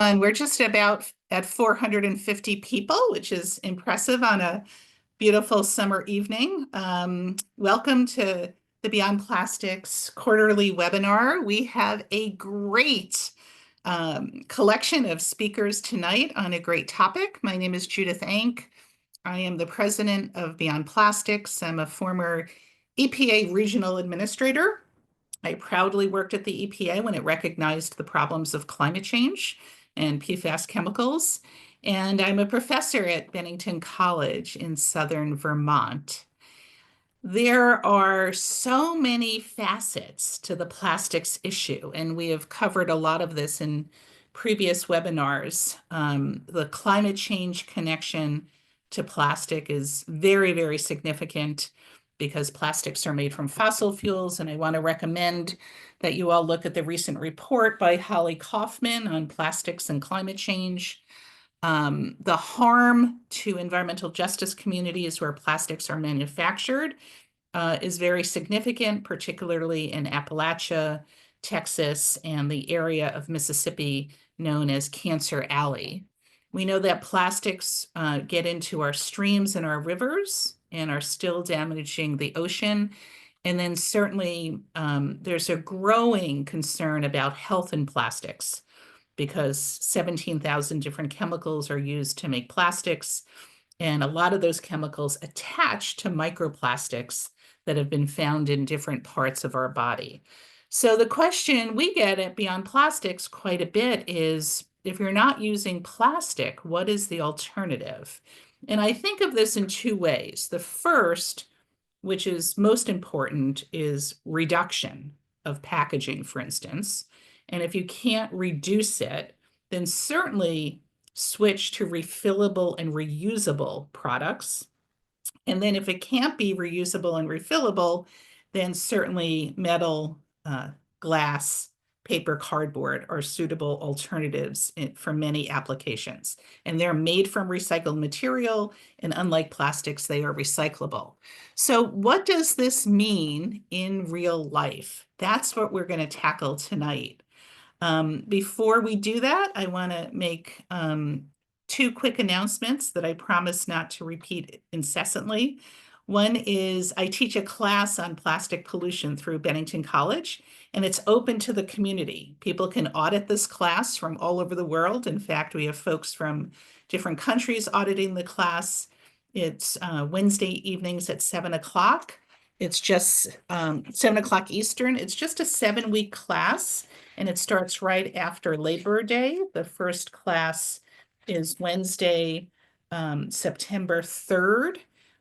And we're just about at 450 people, which is impressive on a beautiful summer evening. Welcome to the Beyond Plastics quarterly webinar. We have a great collection of speakers tonight on a great topic. My name is Judith Ank. I am the president of Beyond Plastics. I'm a former EPA regional administrator. I proudly worked at the EPA when it recognized the problems of climate change and PFAS chemicals. And I'm a professor at Bennington College in southern Vermont. There are so many facets to the plastics issue, and we have covered a lot of this in previous webinars. The climate change connection to plastic is very, very significant because plastics are made from fossil fuels, and I want to recommend that you all look at the recent report by Holly Kaufman on plastics and climate change. The harm to environmental justice communities where plastics are manufactured is very significant, particularly in Appalachia, Texas, and the area of Mississippi known as Cancer Alley. We know that plastics get into our streams and our rivers and are still damaging the ocean. And then certainly there's a growing concern about health in plastics because 17,000 different chemicals are used to make plastics. And a lot of those chemicals attach to microplastics that have been found in different parts of our body. So the question we get at Beyond Plastics quite a bit is, if you're not using plastic, what is the alternative? And I think of this in two ways. The first, which is most important, is reduction of packaging, for instance. And if you can't reduce it, then certainly switch to refillable and reusable products. And then if it can't be reusable and refillable, then certainly metal, glass, paper, cardboard are suitable alternatives for many applications. And they're made from recycled material, and unlike plastics, they are recyclable. So what does this mean in real life? That's what we're going to tackle tonight. Before we do that, I want to make two quick announcements that I promise not to repeat incessantly. One is I teach a class on plastic pollution through Bennington College, and it's open to the community. People can audit this class from all over the world. In fact, we have folks from different countries auditing the class. It's Wednesday evenings at 7 o'clock. It's just 7 o'clock Eastern. It's just a 7-week class, and it starts right after Labor Day. The first class is Wednesday, September 3rd.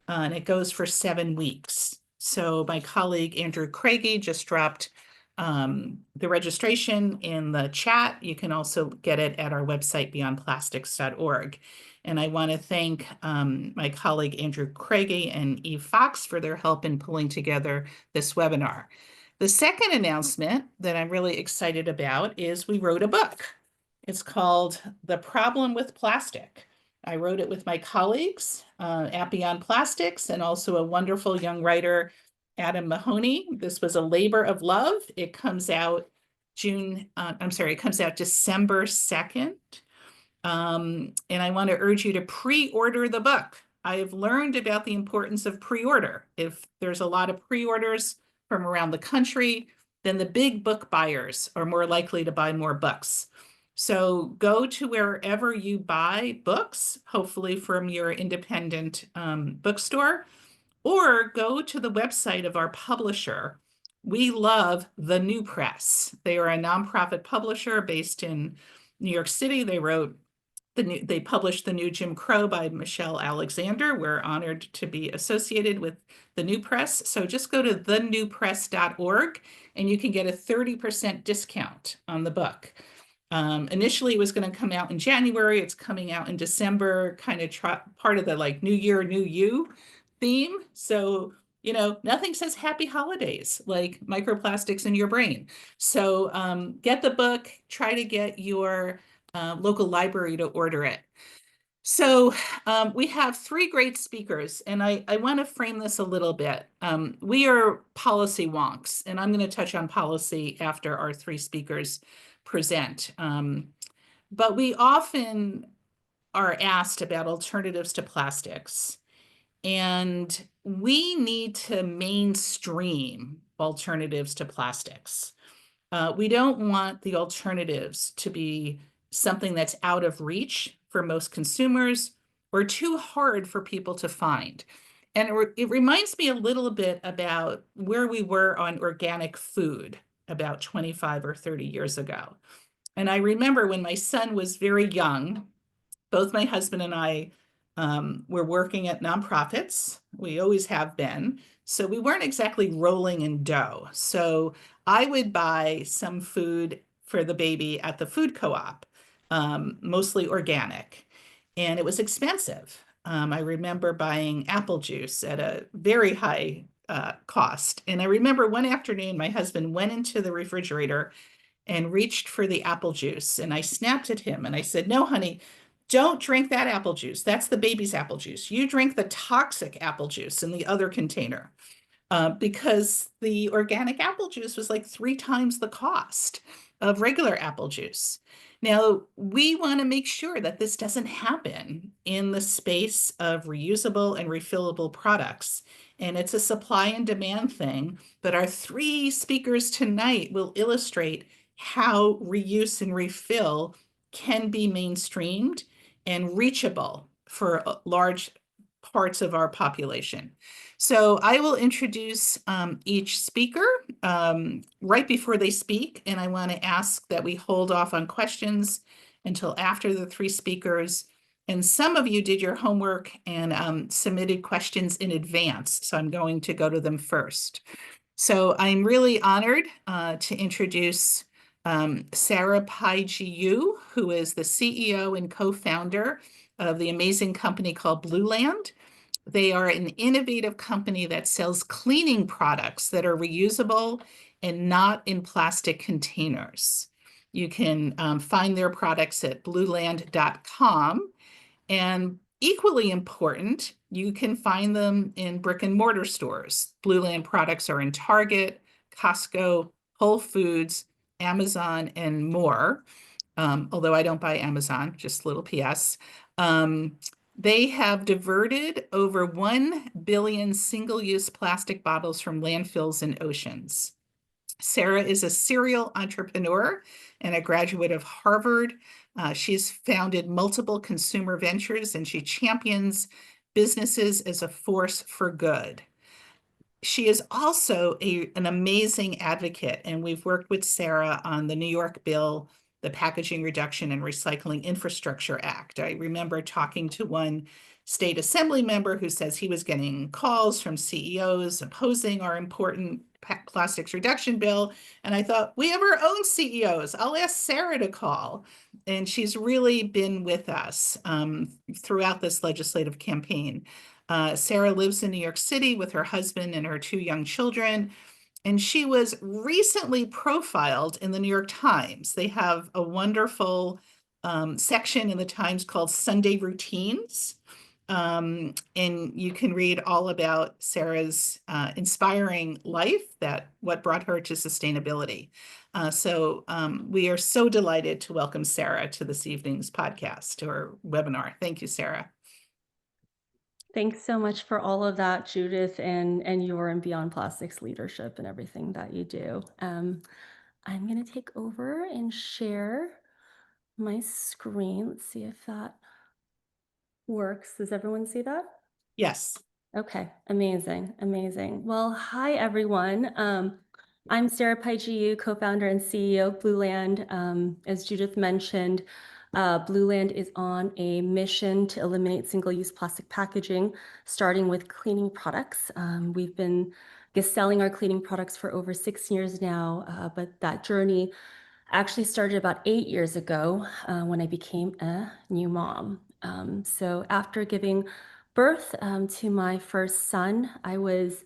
And it goes for 7 weeks. So my colleague Andrew Craigie just dropped the registration in the chat. You can also get it at our website, beyondplastics.org. And I want to thank my colleague Andrew Craigie and Eve Fox for their help in pulling together this webinar. The second announcement that I'm really excited about is we wrote a book. It's called The Problem with Plastic. I wrote it with my colleagues at Beyond Plastics and also a wonderful young writer, Adam Mahoney. This was a labor of love. It comes out it comes out December 2nd. And I want to urge you to pre-order the book. I have learned about the importance of pre-order. If there's a lot of pre-orders from around the country, then the big book buyers are more likely to buy more books. So go to wherever you buy books, hopefully from your independent bookstore, or go to the website of our publisher. We love The New Press. They are a nonprofit publisher based in New York City. They published The New Jim Crow by Michelle Alexander. We're honored to be associated with The New Press. So just go to thenewpress.org and you can get a 30% discount on the book. Initially, it was going to come out in January. It's coming out in December, kind of part of the like New Year, New You theme. So, you know, nothing says happy holidays like microplastics in your brain. So get the book, try to get your local library to order it. So we have three great speakers, and I want to frame this a little bit. We are policy wonks, and I'm going to touch on policy after our three speakers present. But we often are asked about alternatives to plastics, and we need to mainstream alternatives to plastics. We don't want the alternatives to be something that's out of reach for most consumers or too hard for people to find. And it reminds me a little bit about where we were on organic food about 25 or 30 years ago. And I remember when my son was very young, both my husband and I were working at nonprofits. We always have been. So we weren't exactly rolling in dough. So I would buy some food for the baby at the food co-op, mostly organic, and it was expensive. I remember buying apple juice at a very high cost. And I remember one afternoon, my husband went into the refrigerator and reached for the apple juice. And I snapped at him and I said, "No, honey, don't drink that apple juice. That's the baby's apple juice. You drink the toxic apple juice in the other container." Because the organic apple juice was like 3 times the cost of regular apple juice. Now, we want to make sure that this doesn't happen in the space of reusable and refillable products. And it's a supply and demand thing, but our 3 speakers tonight will illustrate how reuse and refill can be mainstreamed and reachable for large parts of our population. So I will introduce each speaker right before they speak, and I want to ask that we hold off on questions until after the 3 speakers. And some of you did your homework and submitted questions in advance, so I'm going to go to them first. So I'm really honored to introduce Sarah Paiji Yoo, who is the CEO and co-founder of the amazing company called Blueland. They are an innovative company that sells cleaning products that are reusable and not in plastic containers. You can find their products at blueland.com. And equally important, you can find them in brick and mortar stores. Blueland products are in Target, Costco, Whole Foods, Amazon, and more. Although I don't buy Amazon, just a little PS. They have diverted over 1 billion single-use plastic bottles from landfills and oceans. Sarah is a serial entrepreneur and a graduate of Harvard. She's founded multiple consumer ventures and she champions businesses as a force for good. She is also an amazing advocate, and we've worked with Sarah on the New York bill, the Packaging Reduction and Recycling Infrastructure Act. I remember talking to one state assembly member who says he was getting calls from CEOs opposing our important plastics reduction bill. And I thought, we have our own CEOs. I'll ask Sarah to call. And she's really been with us throughout this legislative campaign. Sarah lives in New York City with her husband and her 2 young children. And she was recently profiled in the New York Times. They have a wonderful section in the Times called Sunday Routines. And you can read all about Sarah's inspiring life, what brought her to sustainability. So we are so delighted to welcome Sarah to this evening's podcast or webinar. Thank you, Sarah. Thanks so much for all of that, Judith, and your and Beyond Plastics leadership and everything that you do. I'm going to take over and share my screen. Let's see if that works. Does everyone see that? Yes. Okay, amazing, amazing. Well, hi, everyone. I'm Sarah Paiji Yoo, co-founder and CEO of Blueland. As Judith mentioned, Blueland is on a mission to eliminate single-use plastic packaging, starting with cleaning products. We've been selling our cleaning products for over 6 years now, but that journey actually started about 8 years ago when I became a new mom. So after giving birth to my first son, I was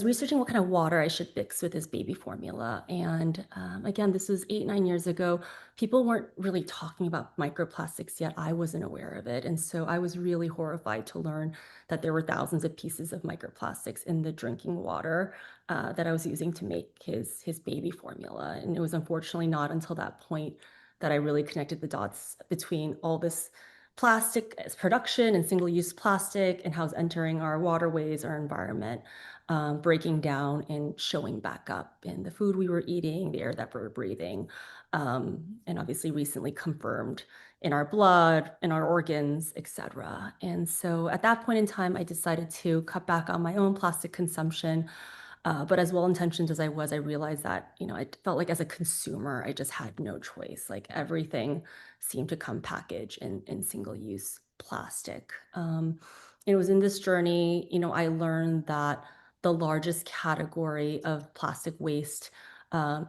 researching what kind of water I should mix with his baby formula. And again, this was 8, 9 years ago. People weren't really talking about microplastics yet. I wasn't aware of it. And so I was really horrified to learn that there were thousands of pieces of microplastics in the drinking water that I was using to make his baby formula. And it was unfortunately not until that point that I really connected the dots between all this plastic production and single-use plastic and how it's entering our waterways, our environment, breaking down and showing back up in the food we were eating, the air that we're breathing, and obviously recently confirmed in our blood, in our organs, etc. And so at that point in time, I decided to cut back on my own plastic consumption. But as well-intentioned as I was, I realized that, I felt like as a consumer, I just had no choice. Like everything seemed to come packaged in single-use plastic. It was in this journey, I learned that the largest category of plastic waste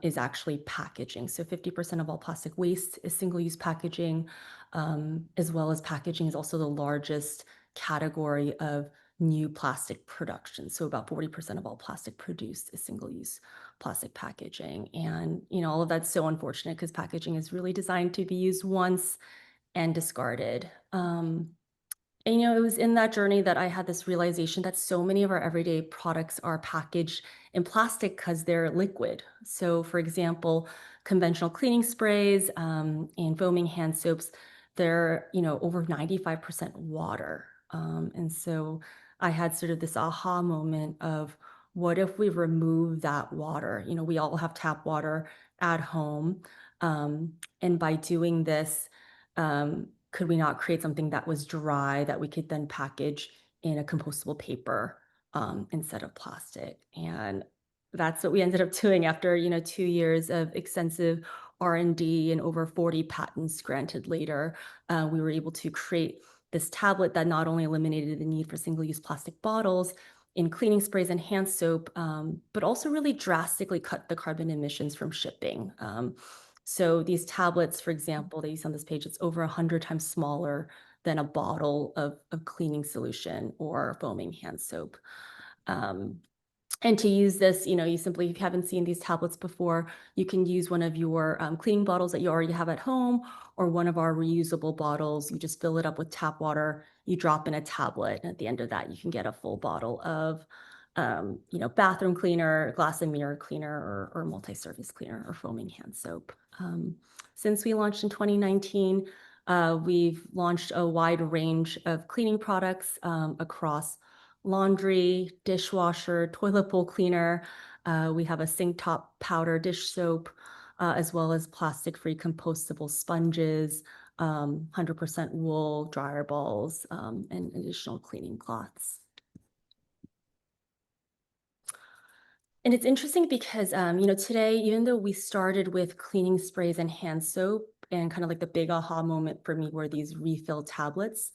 is actually packaging. So 50% of all plastic waste is single-use packaging, as well as packaging is also the largest category of new plastic production. So about 40% of all plastic produced is single-use plastic packaging. And, all of that's so unfortunate because packaging is really designed to be used once and discarded. And, it was in that journey that I had this realization that so many of our everyday products are packaged in plastic because they're liquid. So, for example, conventional cleaning sprays and foaming hand soaps, they're, over 95% water. And so I had sort of this aha moment of what if we remove that water? We all have tap water at home. And by doing this, could we not create something that was dry that we could then package in a compostable paper instead of plastic? And that's what we ended up doing after 2 years of extensive R&D and over 40 patents granted later. We were able to create this tablet that not only eliminated the need for single-use plastic bottles in cleaning sprays and hand soap, but also really drastically cut the carbon emissions from shipping. So these tablets, for example, that you see on this page, it's over 100 times smaller than a bottle of cleaning solution or foaming hand soap. And to use this, you simply, if you haven't seen these tablets before, you can use one of your cleaning bottles that you already have at home or one of our reusable bottles. You just fill it up with tap water, you drop in a tablet, and at the end of that, you can get a full bottle of bathroom cleaner, glass and mirror cleaner, or multi-surface cleaner or foaming hand soap. Since we launched in 2019, we've launched a wide range of cleaning products across laundry, dishwasher, toilet bowl cleaner. We have a sink top powder dish soap, as well as plastic-free compostable sponges, 100% wool dryer balls, and additional cleaning cloths. And it's interesting because, today, even though we started with cleaning sprays and hand soap, and kind of like the big aha moment for me were these refill tablets,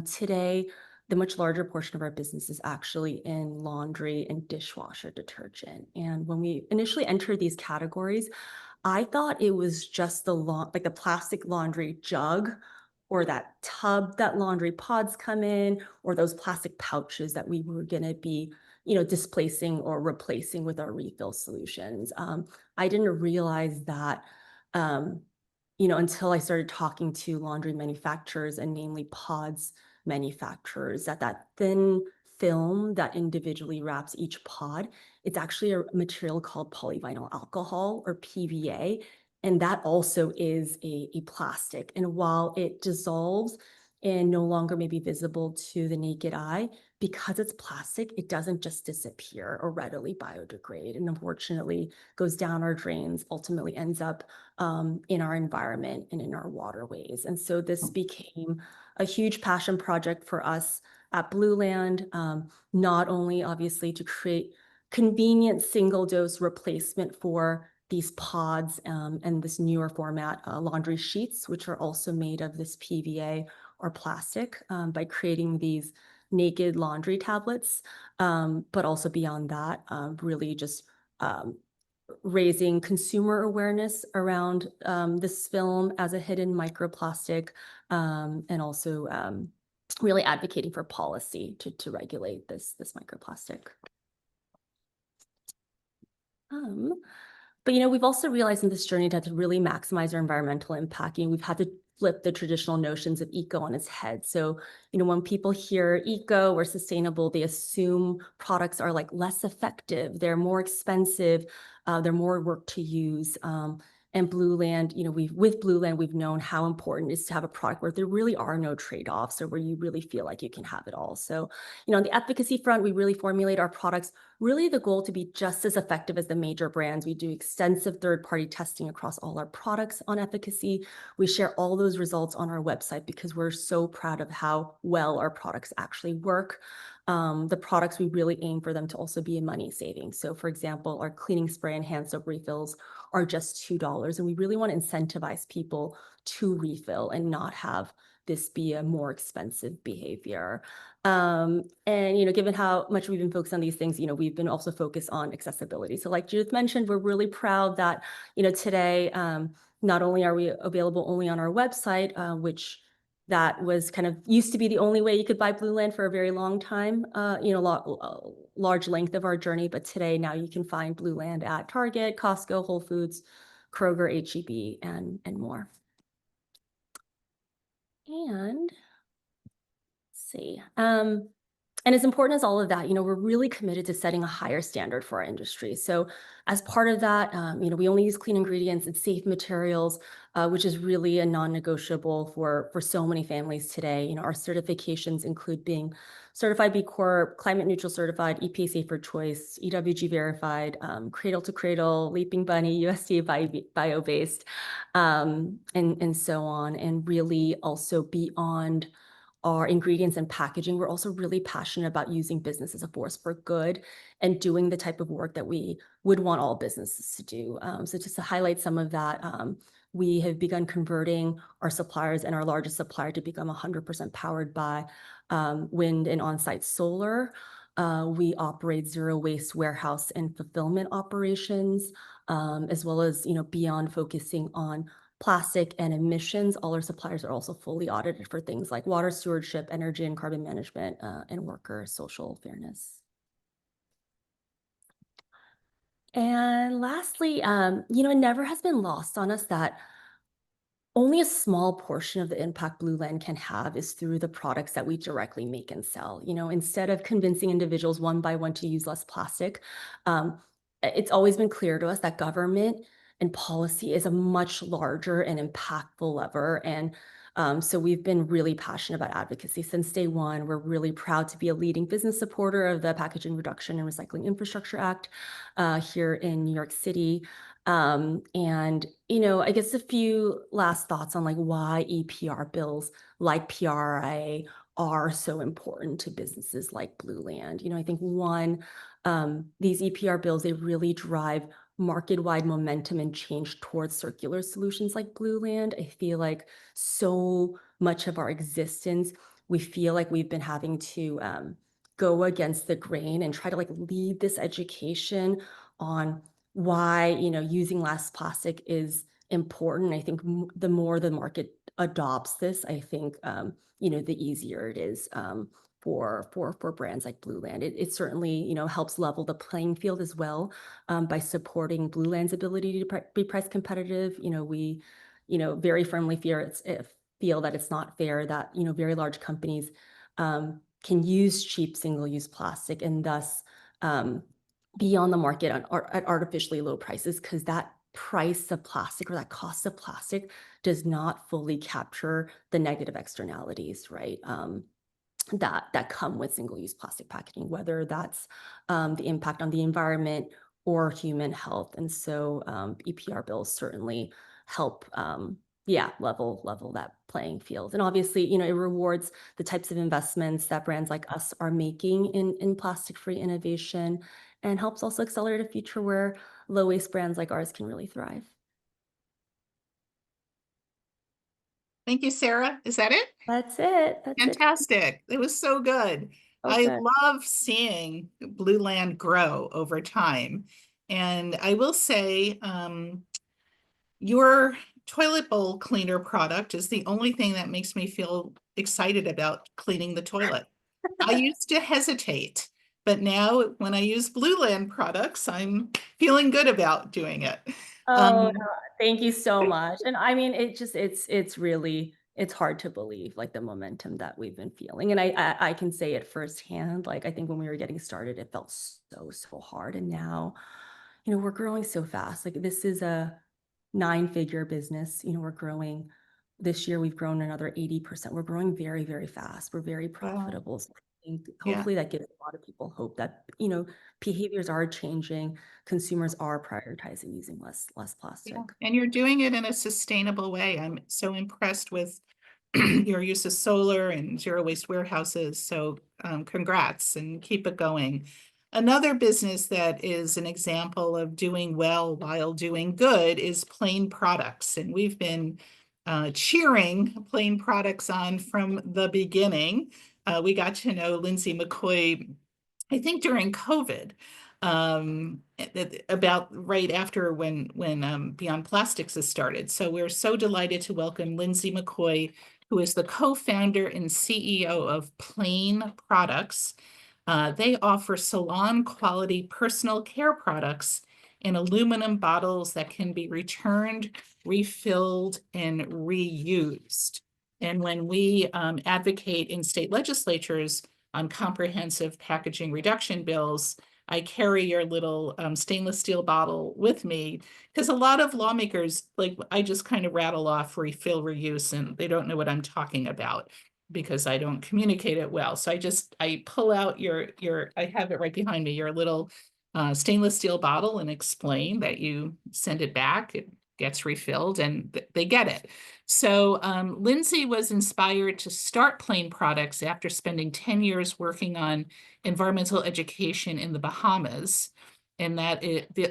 today, the much larger portion of our business is actually in laundry and dishwasher detergent. And when we initially entered these categories, I thought it was just like the plastic laundry jug or that tub that laundry pods come in, or those plastic pouches that we were going to be displacing or replacing with our refill solutions. I didn't realize that, until I started talking to laundry manufacturers and namely pods manufacturers, that thin film that individually wraps each pod, it's actually a material called polyvinyl alcohol or PVA. And that also is a plastic. And while it dissolves and no longer may be visible to the naked eye, because it's plastic, it doesn't just disappear or readily biodegrade, and unfortunately goes down our drains, ultimately ends up in our environment and in our waterways. And so this became a huge passion project for us at Blueland, not only obviously to create convenient single dose replacement for these pods and this newer format laundry sheets, which are also made of this PVA or plastic, by creating these naked laundry tablets, but also beyond that, really just raising consumer awareness around this film as a hidden microplastic, and also really advocating for policy to regulate this microplastic. But we've also realized in this journey that to really maximize our environmental impact, we've had to flip the traditional notions of eco on its head. So, when people hear eco or sustainable, they assume products are like less effective, they're more expensive, they're more work to use. And Blueland, with Blueland, we've known how important it is to have a product where there really are no trade-offs, or where you really feel like you can have it all. So, on the efficacy front, we really formulate our products, really the goal to be just as effective as the major brands. We do extensive third-party testing across all our products on efficacy. We share all those results on our website because we're so proud of how well our products actually work. The products, we really aim for them to also be a money saving. So for example, our cleaning spray and hand soap refills are just $2. And we really want to incentivize people to refill and not have this be a more expensive behavior. And given how much we've been focused on these things, we've been also focused on accessibility. So like Judith mentioned, we're really proud that, today, not only are we available only on our website, which that was kind of used to be the only way you could buy Blueland for a very long time, large length of our journey. But today, now you can find Blueland at Target, Costco, Whole Foods, Kroger, H-E-B, and more. And let's see. And as important as all of that, we're really committed to setting a higher standard for our industry. So as part of that, we only use clean ingredients and safe materials, which is really a non-negotiable for so many families today. Our certifications include being certified B Corp, climate neutral certified, EPA Safer Choice, EWG verified, Cradle to Cradle, Leaping Bunny, USDA bio-based, and so on. And really also beyond our ingredients and packaging, we're also really passionate about using business as a force for good and doing the type of work that we would want all businesses to do. So just to highlight some of that, we have begun converting our suppliers and our largest supplier to become 100% powered by wind and on-site solar. We operate zero waste warehouse and fulfillment operations, as well as, beyond focusing on plastic and emissions. All our suppliers are also fully audited for things like water stewardship, energy and carbon management, and worker social fairness. And lastly, it never has been lost on us that only a small portion of the impact Blueland can have is through the products that we directly make and sell. Instead of convincing individuals one by one to use less plastic, it's always been clear to us that government and policy is a much larger and impactful lever. And so we've been really passionate about advocacy since day one. We're really proud to be a leading business supporter of the Packaging Reduction and Recycling Infrastructure Act here in New York City. And, I guess a few last thoughts on why EPR bills like PRIA are so important to businesses like Blueland. I think one, these EPR bills, they really drive market-wide momentum and change towards circular solutions like Blueland. I feel like so much of our existence, we feel like we've been having to go against the grain and try to lead this education on why, using less plastic is important. I think the more the market adopts this, I think, the easier it is for brands like Blueland. It certainly, helps level the playing field as well by supporting Blueland's ability to be price competitive. We, very firmly feel that it's not fair that, very large companies can use cheap single-use plastic and thus be on the market at artificially low prices, because that price of plastic or that cost of plastic does not fully capture the negative externalities, right? That come with single-use plastic packaging, whether that's the impact on the environment or human health. And so EPR bills certainly help level that playing field. And obviously, it rewards the types of investments that brands like us are making in plastic-free innovation, and helps also accelerate a future where low-waste brands like ours can really thrive. Thank you, Sarah. Is that it? That's it. That's it. Fantastic. It was so good. I Okay. love seeing Blueland grow over time. And I will say, your toilet bowl cleaner product is the only thing that makes me feel excited about cleaning the toilet. I used to hesitate, but now when I use Blueland products, I'm feeling good about doing it. Oh, thank you so much. And I mean, it's really, it's hard to believe the momentum that we've been feeling. And I can say it firsthand. I think when we were getting started, it felt so hard. And now, we're growing so fast. This is nine-figure business. We're growing. This year, we've grown another 80%. We're growing very, very fast. We're very Wow. profitable. So I think Yeah. hopefully that gives a lot of people hope that, behaviors are changing. Consumers are prioritizing using less plastic. Yeah. And you're doing it in a sustainable way. I'm so impressed with your use of solar and zero waste warehouses. So congrats and keep it going. Another business that is an example of doing well while doing good is Plaine Products. And we've been cheering Plaine Products on from the beginning. We got to know Lindsey McCoy, I think during COVID, about right after when Beyond Plastics has started. So we're so delighted to welcome Lindsey McCoy, who is the co-founder and CEO of Plaine Products. They offer salon-quality personal care products in aluminum bottles that can be returned, refilled, and reused. And when we advocate in state legislatures on comprehensive packaging reduction bills, I carry your little stainless steel bottle with me because a lot of lawmakers, like I just kind of rattle off refill, reuse, and they don't know what I'm talking about because I don't communicate it well. So I pull out I have it right behind me, your little stainless steel bottle and explain that you send it back, it gets refilled, and they get it. So Lindsey was inspired to start Plaine Products after spending 10 years working on environmental education in the Bahamas, and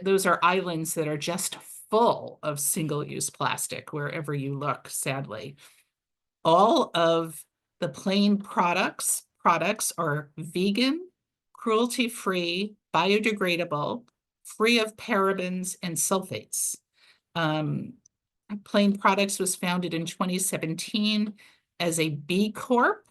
those are islands that are just full of single-use plastic wherever you look, sadly. All of the Plaine products are vegan, cruelty-free, biodegradable, free of parabens and sulfates. Um, Plaine Products was founded in 2017 as a B Corp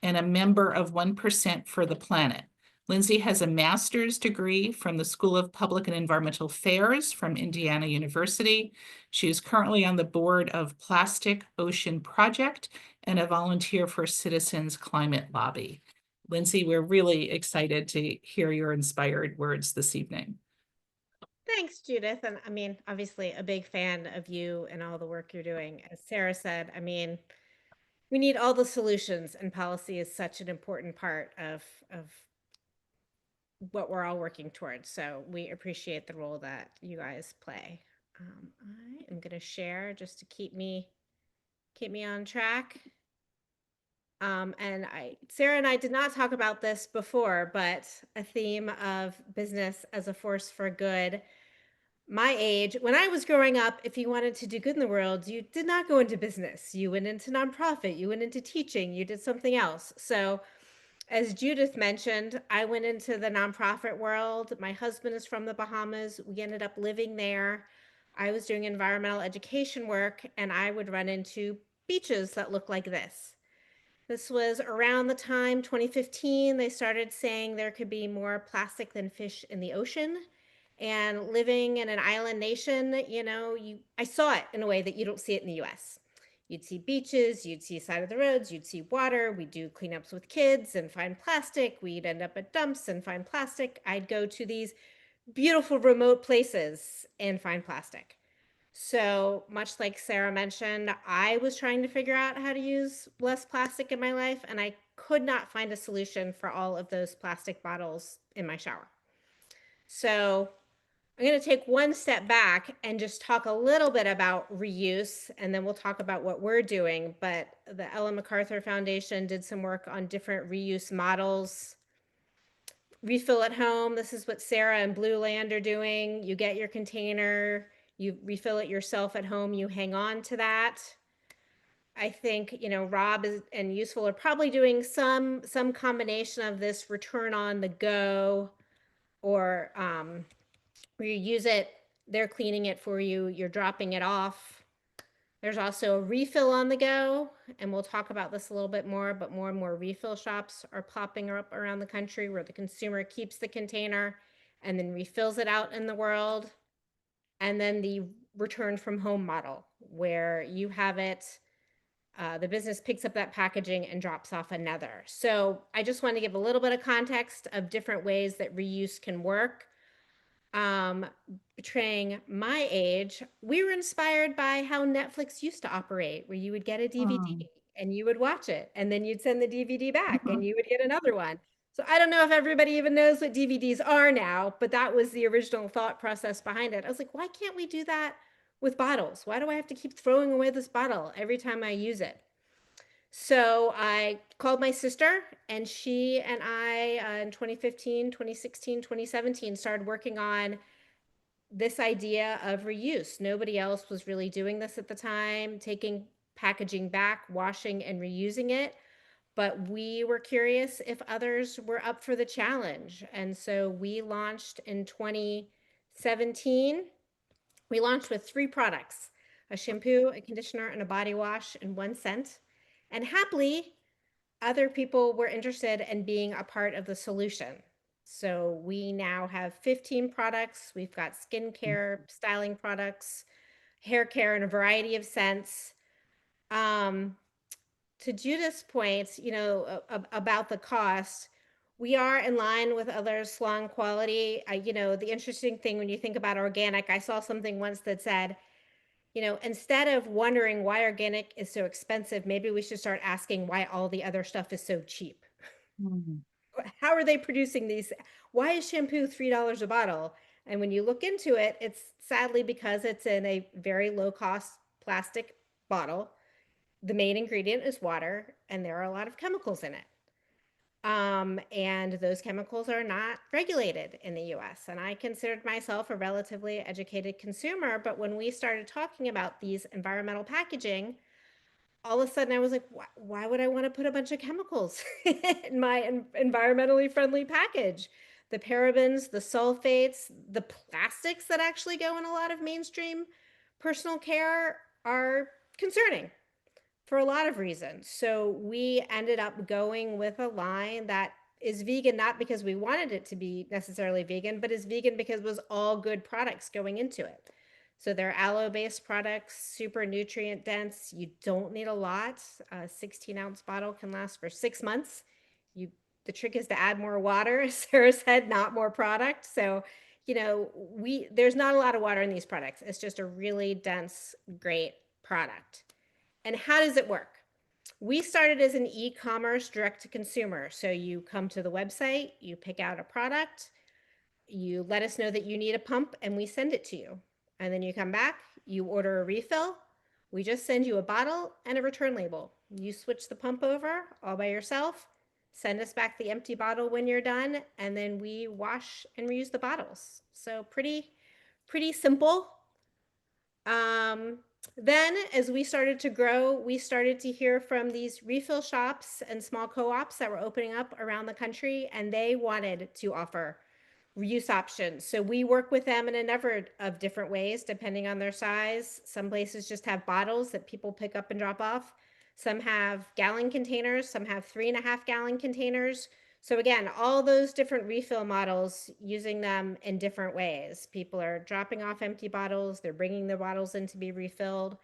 and a member of 1% for the Planet. Lindsey has a master's degree from the School of Public and Environmental Affairs from Indiana University. She is currently on the board of Plastic Ocean Project and a volunteer for Citizens Climate Lobby. Lindsey, we're really excited to hear your inspired words this evening. Thanks, Judith. And I mean, obviously, a big fan of you and all the work you're doing. As Sarah said, I mean, we need all the solutions, and policy is such an important part of what we're all working towards. So we appreciate the role that you guys play. I am going to share just to keep me on track. And Sarah and I did not talk about this before, but a theme of business as a force for good. My age, when I was growing up, if you wanted to do good in the world, you did not go into business. You went into nonprofit, you went into teaching, you did something else. So, as Judith mentioned, I went into the nonprofit world. My husband is from the Bahamas. We ended up living there. I was doing environmental education work, and I would run into beaches that look like this. This was around the time 2015 they started saying there could be more plastic than fish in the ocean. And living in an island nation, I saw it in a way that you don't see it in the US. You'd see beaches, you'd see side of the roads, you'd see water. We'd do cleanups with kids and find plastic. We'd end up at dumps and find plastic. I'd go to these beautiful remote places and find plastic. So much like Sarah mentioned, I was trying to figure out how to use less plastic in my life, and I could not find a solution for all of those plastic bottles in my shower. So I'm going to take one step back and just talk a little bit about reuse, and then we'll talk about what we're doing. But the Ellen MacArthur Foundation did some work on different reuse models. Refill at home. This is what Sarah and Blueland are doing. You get your container, you refill it yourself at home, you hang on to that. I think, Rob and Useful are probably doing some combination of this return on the go, or where you use it, they're cleaning it for you, you're dropping it off. There's also a refill on the go, and we'll talk about this a little bit more, but more and more refill shops are popping up around the country where the consumer keeps the container and then refills it out in the world. And then the return from home model, where you have it, the business picks up that packaging and drops off another. So I just want to give a little bit of context of different ways that reuse can work. um, betraying my age, we were inspired by how Netflix used to operate, where you would get a Mm. DVD and you would watch it, and then you'd send the DVD back Mhm. and you would get another one. So I don't know if everybody even knows what DVDs are now, but that was the original thought process behind it. I was like, why can't we do that with bottles? Why do I have to keep throwing away this bottle every time I use it? So I called my sister, and she and I, in 2015, 2016, 2017, started working on this idea of reuse. Nobody else was really doing this at the time, taking packaging back, washing, and reusing it. But we were curious if others were up for the challenge. And so we launched in 2017. We launched with 3 products: a shampoo, a conditioner, and a body wash in 1 cent. And happily, other people were interested in being a part of the solution. So we now have 15 products. We've got skincare, styling products, hair care in a variety of scents. Um, to Judith's point, about the cost, we are in line with other salon quality. The interesting thing when you think about organic, I saw something once that said, instead of wondering why organic is so expensive, maybe we should start asking why all the other stuff is so cheap. Mm. How are they producing these? Why is shampoo $3 a bottle? And when you look into it, it's sadly because it's in a very low cost plastic bottle. The main ingredient is water, and there are a lot of chemicals in it. And those chemicals are not regulated in the US. And I considered myself a relatively educated consumer, but when we started talking about these environmental packaging, all of a sudden I was like, why would I want to put a bunch of chemicals in my environmentally friendly package? The parabens, the sulfates, the plastics that actually go in a lot of mainstream personal care are concerning for a lot of reasons. So we ended up going with a line that is vegan, not because we wanted it to be necessarily vegan, but is vegan because it was all good products going into it. So they're aloe-based products, super nutrient dense. You don't need a lot. A 16-ounce bottle can last for 6 months. The trick is to add more water, as Sarah said, not more product. So, there's not a lot of water in these products. It's just a really dense, great product. And how does it work? We started as an e-commerce direct to consumer. So you come to the website, you pick out a product, you let us know that you need a pump, and we send it to you. And then you come back, you order a refill. We just send you a bottle and a return label. You switch the pump over all by yourself, send us back the empty bottle when you're done, and then we wash and reuse the bottles. So pretty simple. Um, then, as we started to grow, we started to hear from these refill shops and small co-ops that were opening up around the country, and they wanted to offer reuse options. So we work with them in a number of different ways, depending on their size. Some places just have bottles that people pick up and drop off. Some have gallon containers, some have 3.5 gallon containers. So again, all those different refill models, using them in different ways. People are dropping off empty bottles, they're bringing their bottles in to be refilled.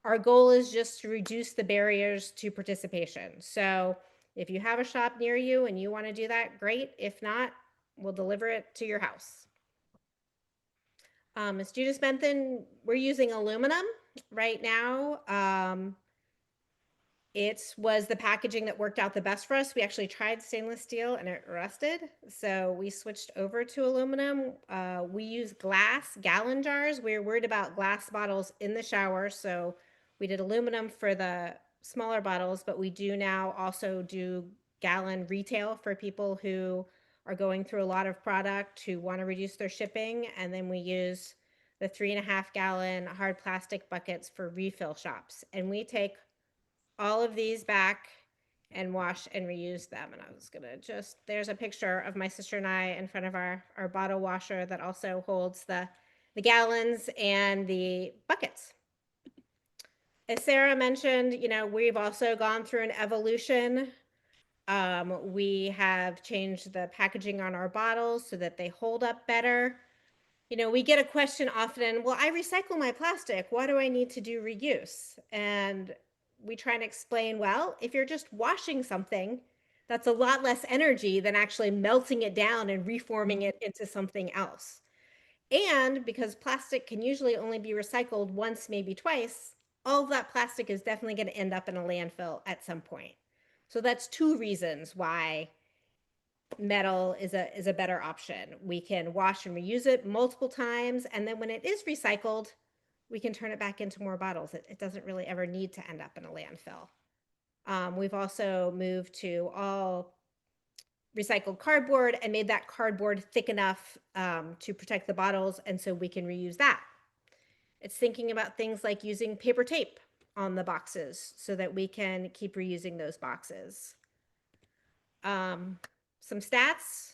Our goal is just to reduce the barriers to participation. So if you have a shop near you and you want to do that, great. If not, we'll deliver it to your house. As Judith mentioned, we're using aluminum right now. It was the packaging that worked out the best for us. We actually tried stainless steel and it rusted. So we switched over to aluminum. We use glass gallon jars. We were worried about glass bottles in the shower. So we did aluminum for the smaller bottles, but we do now also do gallon retail for people who are going through a lot of product, who want to reduce their shipping. And then we use the 3.5 gallon hard plastic buckets for refill shops. And we take all of these back and wash and reuse them. And I was gonna there's a picture of my sister and I in front of our bottle washer that also holds the gallons and the buckets. As Sarah mentioned, we've also gone through an evolution. We have changed the packaging on our bottles so that they hold up better. We get a question often, well, I recycle my plastic. Why do I need to do reuse? And we try and explain, well, if you're just washing something, that's a lot less energy than actually melting it down and reforming it into something else. And because plastic can usually only be recycled once, maybe twice, all of that plastic is definitely going to end up in a landfill at some point. So that's two reasons why metal is a better option. We can wash and reuse it multiple times, and then when it is recycled, we can turn it back into more bottles. It doesn't really ever need to end up in a landfill. We've also moved to all recycled cardboard and made that cardboard thick enough to protect the bottles, and so we can reuse that. It's thinking about things like using paper tape on the boxes so that we can keep reusing those boxes. Some stats.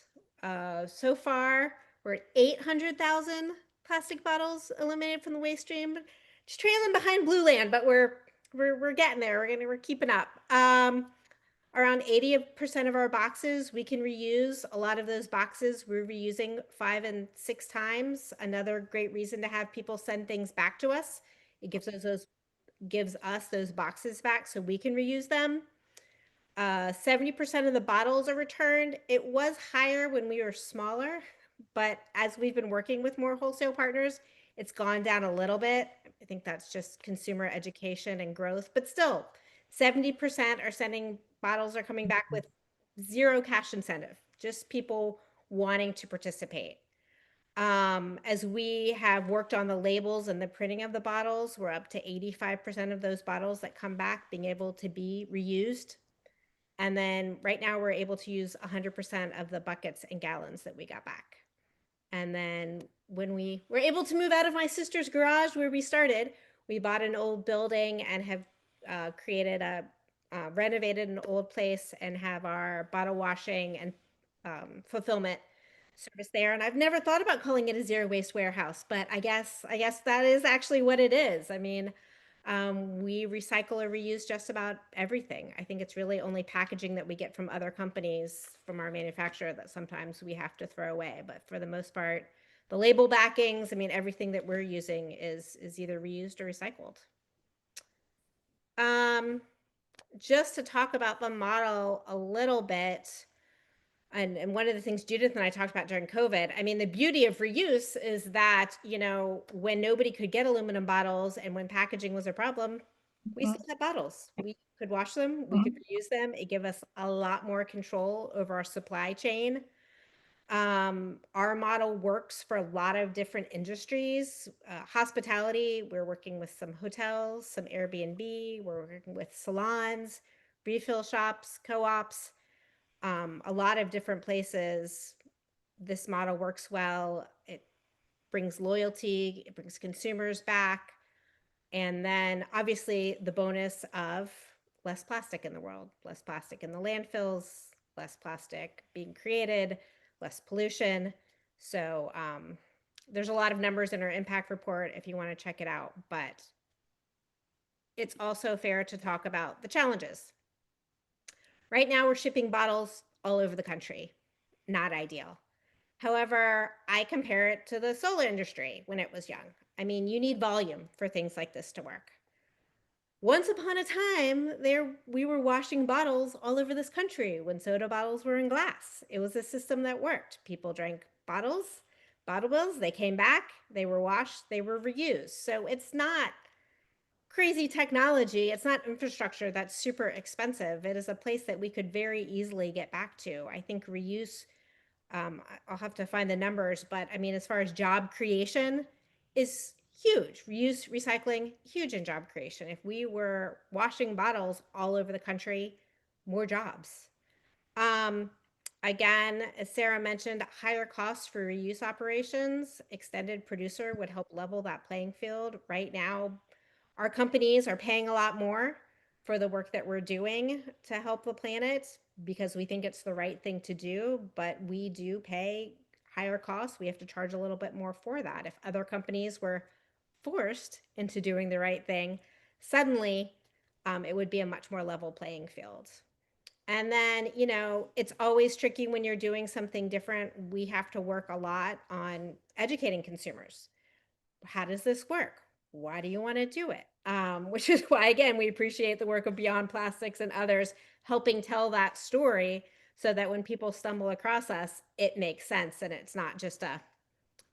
So far, we're at 800,000 plastic bottles eliminated from the waste stream. Just trailing behind Blueland, but we're getting there. We're keeping up. Around 80% of our boxes we can reuse. A lot of those boxes we're reusing 5 and 6 times. Another great reason to have people send things back to us. It gives us those boxes back so we can reuse them. 70% of the bottles are returned. It was higher when we were smaller, but as we've been working with more wholesale partners, it's gone down a little bit. I think that's just consumer education and growth, but still 70% bottles are coming back with zero cash incentive, just people wanting to participate. As we have worked on the labels and the printing of the bottles, we're up to 85% of those bottles that come back being able to be reused. And then right now we're able to use 100% of the buckets and gallons that we got back. And then when we were able to move out of my sister's garage where we started, we bought an old building and have renovated an old place and have our bottle washing and fulfillment service there. And I've never thought about calling it a zero waste warehouse, but I guess that is actually what it is. I mean, we recycle or reuse just about everything. I think it's really only packaging that we get from other companies, from our manufacturer, that sometimes we have to throw away. But for the most part, the label backings, I mean, everything that we're using is either reused or recycled. Just to talk about the model a little bit, and one of the things Judith and I talked about during COVID, I mean, the beauty of reuse is that, you know, when nobody could get aluminum bottles and when packaging was a problem, we still had bottles. We could wash them, we could reuse them. It gave us a lot more control over our supply chain. Our model works for a lot of different industries. Hospitality, we're working with some hotels, some Airbnb, we're working with salons, refill shops, co-ops. A lot of different places. This model works well. It brings loyalty, it brings consumers back. And then obviously the bonus of less plastic in the world, less plastic in the landfills, less plastic being created, less pollution. So there's a lot of numbers in our impact report if you want to check it out, but it's also fair to talk about the challenges. Right now, we're shipping bottles all over the country. Not ideal. However, I compare it to the solar industry when it was young. I mean, you need volume for things like this to work. Once upon a time, we were washing bottles all over this country when soda bottles were in glass. It was a system that worked. People drank bottle bills, they came back, they were washed, they were reused. So it's not crazy technology. It's not infrastructure that's super expensive. It is a place that we could very easily get back to. I think reuse, I'll have to find the numbers, but I mean, as far as job creation is huge. Reuse, recycling, huge in job creation. If we were washing bottles all over the country, more jobs. Again, as Sarah mentioned, higher costs for reuse operations. Extended producer would help level that playing field. Right now, our companies are paying a lot more for the work that we're doing to help the planet because we think it's the right thing to do, but we do pay higher costs. We have to charge a little bit more for that. If other companies were forced into doing the right thing, suddenly it would be a much more level playing field. And then, you know, it's always tricky when you're doing something different. We have to work a lot on educating consumers. How does this work? Why do you want to do it? Which is why, again, we appreciate the work of Beyond Plastics and others helping tell that story so that when people stumble across us, it makes sense and it's not just a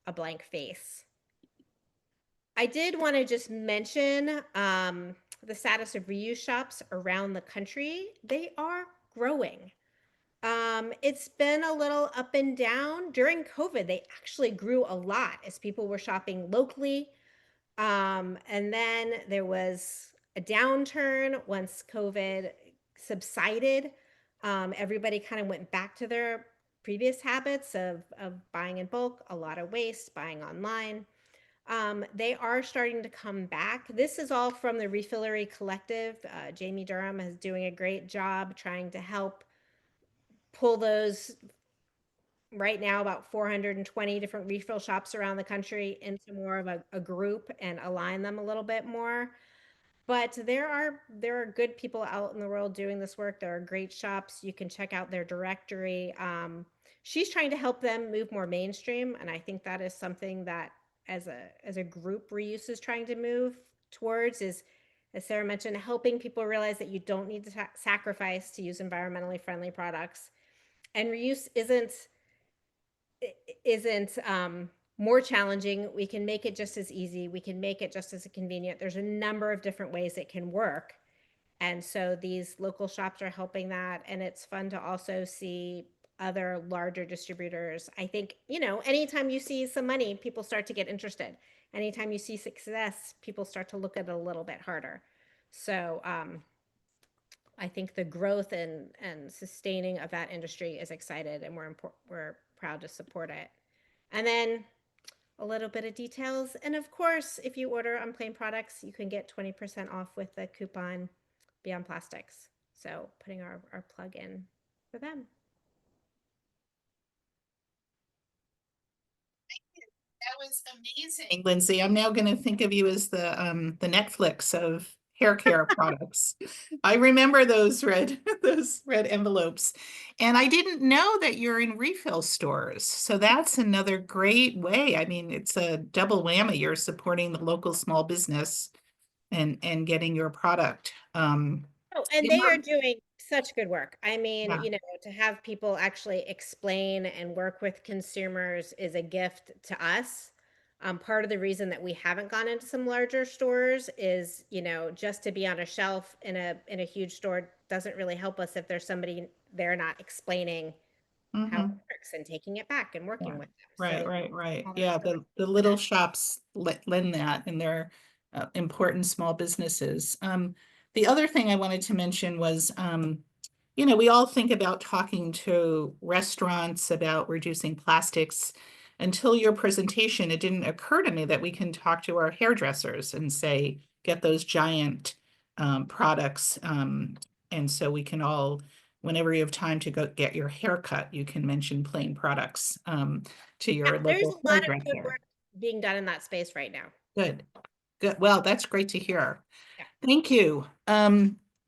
a blank face. I did want to just mention the status of reuse shops around the country. They are growing. It's been a little up and down. During COVID, they actually grew a lot as people were shopping locally. And then there was a downturn once COVID subsided. Everybody kind of went back to their previous habits of buying in bulk, a lot of waste, buying online. They are starting to come back. This is all from the Refillery Collective. Jamie Durham is doing a great job trying to help pull those right now about 420 different refill shops around the country into more of a group and align them a little bit more. But there are good people out in the world doing this work. There are great shops. You can check out their directory. She's trying to help them move more mainstream, and I think that is something that as a group reuse is trying to move towards is, as Sarah mentioned, helping people realize that you don't need to sacrifice to use environmentally friendly products. And reuse isn't more challenging. We can make it just as easy. We can make it just as convenient. There's a number of different ways it can work. And so these local shops are helping that. And it's fun to also see other larger distributors. I think, anytime you see some money, people start to get interested. Anytime you see success, people start to look at it a little bit harder. So I think the growth and sustaining of that industry is excited, and we're proud to support it. And then a little bit of details. And of course, if you order on Plaine Products, you can get 20% off with the coupon Beyond Plastics. So putting our plug in for them. That was amazing, Lindsay. I'm now going to think of you as the Netflix of hair care products. I remember those red envelopes, and I didn't know that you're in refill stores. So that's another great way. I mean, it's a double whammy. You're supporting the local small business and getting your product. Oh, and they are doing such good work. I mean, Yeah. to have people actually explain and work with consumers is a gift to us. Part of the reason that we haven't gone into some larger stores is, just to be on a shelf in a huge store doesn't really help us if there's somebody there not explaining how it Mhm. works and taking it back and working Yeah. with them. Right, So right. smaller Yeah, stores the for little that. shops lend that, and they're important small businesses. The other thing I wanted to mention was, we all think about talking to restaurants about reducing plastics. Until your presentation, it didn't occur to me that we can talk to our hairdressers and say, get those giant products. And so we can all, whenever you have time to go get your haircut, you can mention Plaine Products to Yeah, your there's local a lot of good hairdresser. work being done in that space right now. Good, good. Well, that's great to hear. Yeah. Thank you.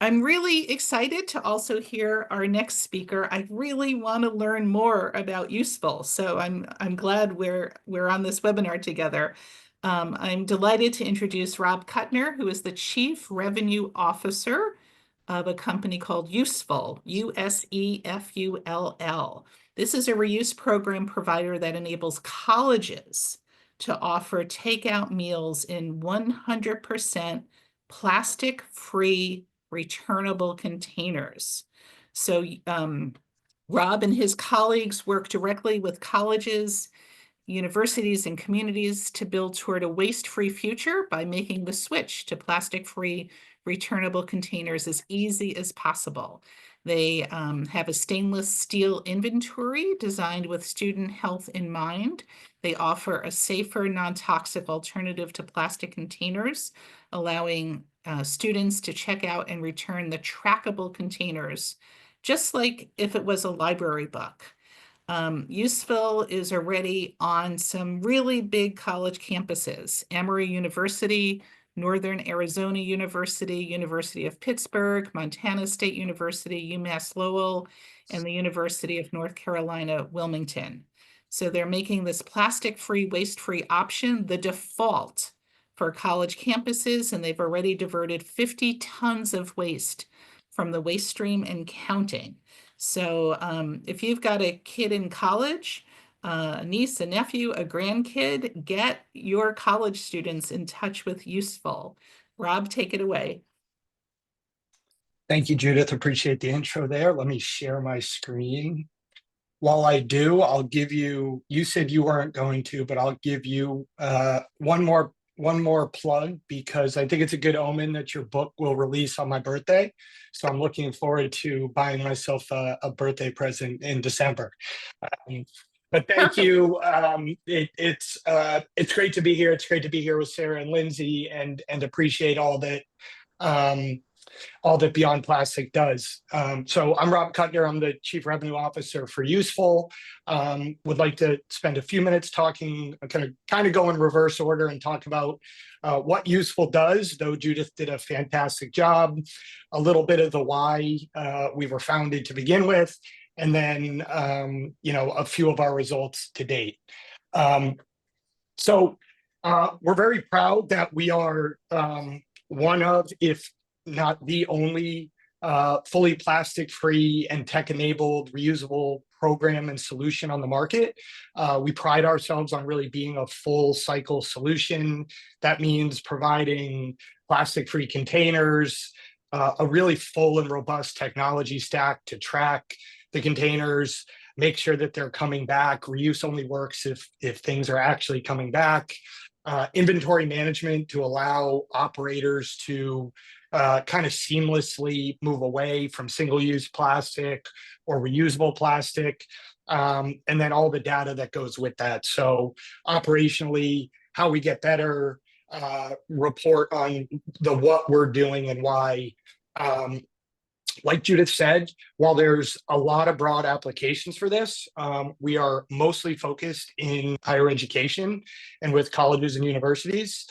I'm really excited to also hear our next speaker. I really want to learn more about USEFULL, so I'm glad we're on this webinar together. I'm delighted to introduce Rob Kutner, who is the Chief Revenue Officer of a company called USEFULL, USEFULL. This is a reuse program provider that enables colleges to offer takeout meals in 100% plastic-free returnable containers. So Rob and his colleagues work directly with colleges, universities, and communities to build toward a waste-free future by making the switch to plastic-free returnable containers as easy as possible. They have a stainless steel inventory designed with student health in mind. They offer a safer, non-toxic alternative to plastic containers, allowing students to check out and return the trackable containers, just like if it was a library book. USEFULL is already on some really big college campuses: Emory University, Northern Arizona University, University of Pittsburgh, Montana State University, UMass Lowell, and the University of North Carolina, Wilmington. So they're making this plastic-free, waste-free option the default for college campuses, and they've already diverted 50 tons of waste from the waste stream and counting. So if you've got a kid in college, a niece, a nephew, a grandkid, get your college students in touch with USEFULL. Rob, take it away. Thank you, Judith. Appreciate the intro there. Let me share my screen. While I do, I'll give you, you said you weren't going to, but I'll give you one more plug, because I think it's a good omen that your book will release on my birthday. So I'm looking forward to buying myself a birthday present in December. But thank you. It's great to be here. It's great to be here with Sarah and Lindsey, and appreciate all that Beyond Plastic does. So I'm Rob Kutner. I'm the Chief Revenue Officer for USEFULL. Would like to spend a few minutes talking, kind of go in reverse order and talk about what USEFULL does, though Judith did a fantastic job, a little bit of the why we were founded to begin with, and then a few of our results to date. So we're very proud that we are one of, if not the only, fully plastic-free and tech-enabled reusable program and solution on the market. We pride ourselves on really being a full cycle solution. That means providing plastic-free containers, a really full and robust technology stack to track the containers, make sure that they're coming back. Reuse only works if things are actually coming back. Inventory management to allow operators to kind of seamlessly move away from single-use plastic or reusable plastic, and then all the data that goes with that. So operationally, how we get better, report on what we're doing and why. Like Judith said, while there's a lot of broad applications for this, we are mostly focused in higher education and with colleges and universities.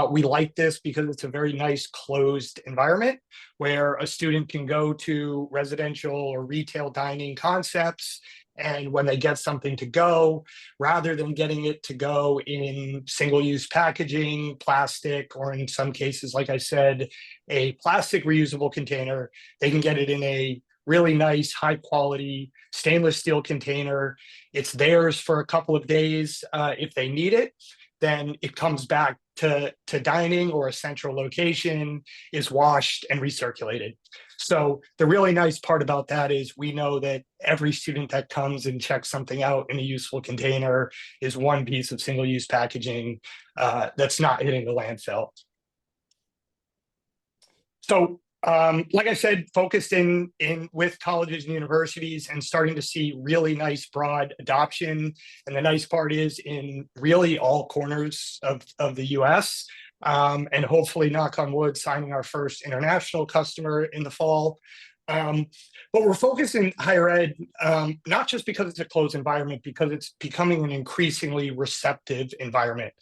We like this because it's a very nice closed environment where a student can go to residential or retail dining concepts, and when they get something to go, rather than getting it to go in single-use packaging, plastic, or in some cases, like I said, a plastic reusable container, they can get it in a really nice, high-quality stainless steel container. It's theirs for a couple of days. If they need it, then it comes back to dining or a central location, is washed and recirculated. So the really nice part about that is we know that every student that comes and checks something out in a USEFULL container is one piece of single-use packaging that's not hitting the landfill. So like I said, focused in with colleges and universities, and starting to see really nice broad adoption. And the nice part is in really all corners of the US, and hopefully, knock on wood, signing our first international customer in the fall. But we're focused in higher ed, not just because it's a closed environment, because it's becoming an increasingly receptive environment.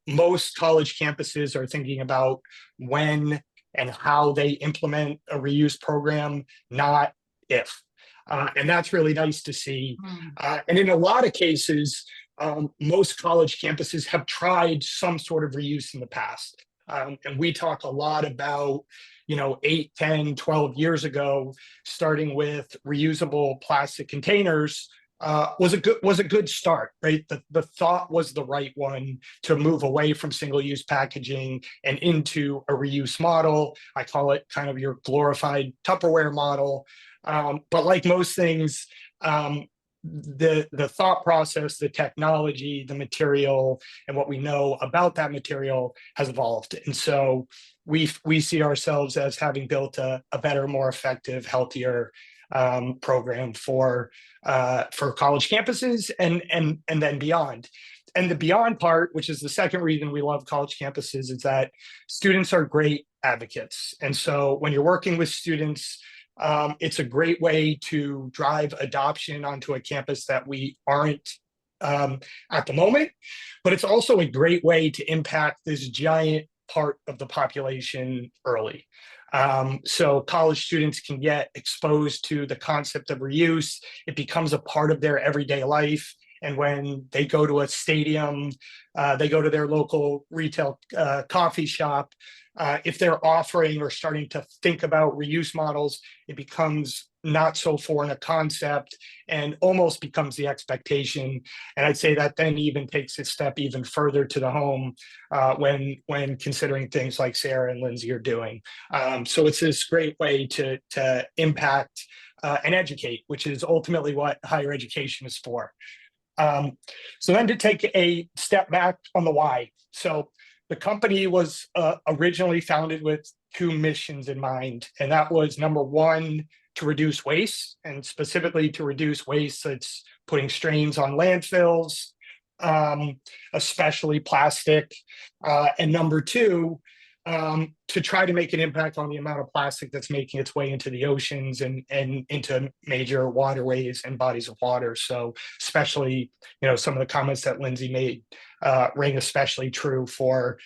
Most college campuses are thinking about when and how they implement a reuse program, not if. And that's really nice to see. And in a lot of cases, most college campuses have tried some sort of reuse in the past. And we talk a lot about, 8, 10, 12 years ago, starting with reusable plastic containers, was a good start, right? The thought was the right one to move away from single-use packaging and into a reuse model. I call it kind of your glorified Tupperware model. But like most things, the thought process, the technology, the material, and what we know about that material has evolved. And so we see ourselves as having built a better, more effective, healthier program for college campuses and then beyond. And the beyond part, which is the second reason we love college campuses, is that students are great advocates. And so when you're working with students, it's a great way to drive adoption onto a campus that we aren't at the moment, but it's also a great way to impact this giant part of the population early. So college students can get exposed to the concept of reuse. It becomes a part of their everyday life. and when they go to a stadium, they go to their local retail coffee shop, if they're offering or starting to think about reuse models, it becomes not so foreign a concept and almost becomes the expectation. And I'd say that then even takes a step even further to the home when considering things like Sarah and Lindsey are doing. So it's this great way to impact and educate, which is ultimately what higher education is for. So then to take a step back on the why. So the company was originally founded with two missions in mind, and that was number one, to reduce waste, and specifically to reduce waste that's putting strains on landfills, especially plastic, and number two, to try to make an impact on the amount of plastic that's making its way into the oceans and into major waterways and bodies of water. So especially, some of the comments that Lindsey made ring especially true for,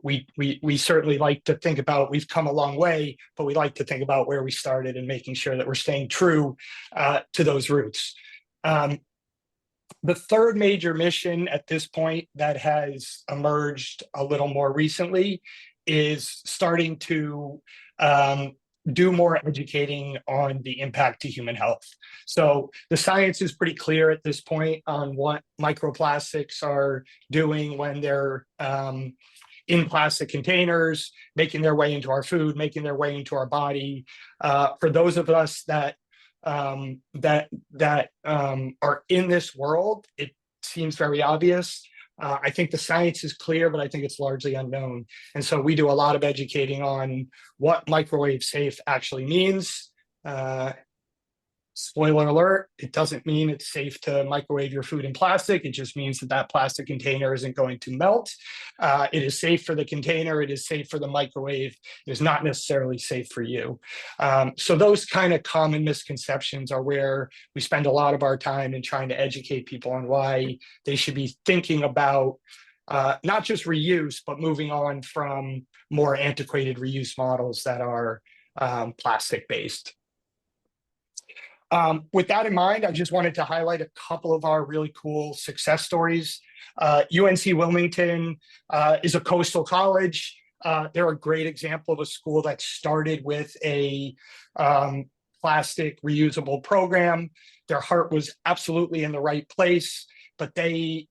we certainly like to think about, we've come a long way, but we like to think about where we started and making sure that we're staying true to those roots. The third major mission at this point that has emerged a little more recently is starting to do more educating on the impact to human health. So the science is pretty clear at this point on what microplastics are doing when they're in plastic containers, making their way into our food, making their way into our body. For those of us that are in this world, it seems very obvious. I think the science is clear, but I think it's largely unknown. And so we do a lot of educating on what microwave safe actually means. Spoiler alert, it doesn't mean it's safe to microwave your food in plastic. It just means that that plastic container isn't going to melt. It is safe for the container. It is safe for the microwave. It is not necessarily safe for you. So those kind of common misconceptions are where we spend a lot of our time in trying to educate people on why they should be thinking about not just reuse, but moving on from more antiquated reuse models that are plastic-based. With that in mind, I just wanted to highlight a couple of our really cool success stories. UNC Wilmington is a coastal college. They're a great example of a school that started with a plastic reusable program. Their heart was absolutely in the right place, but they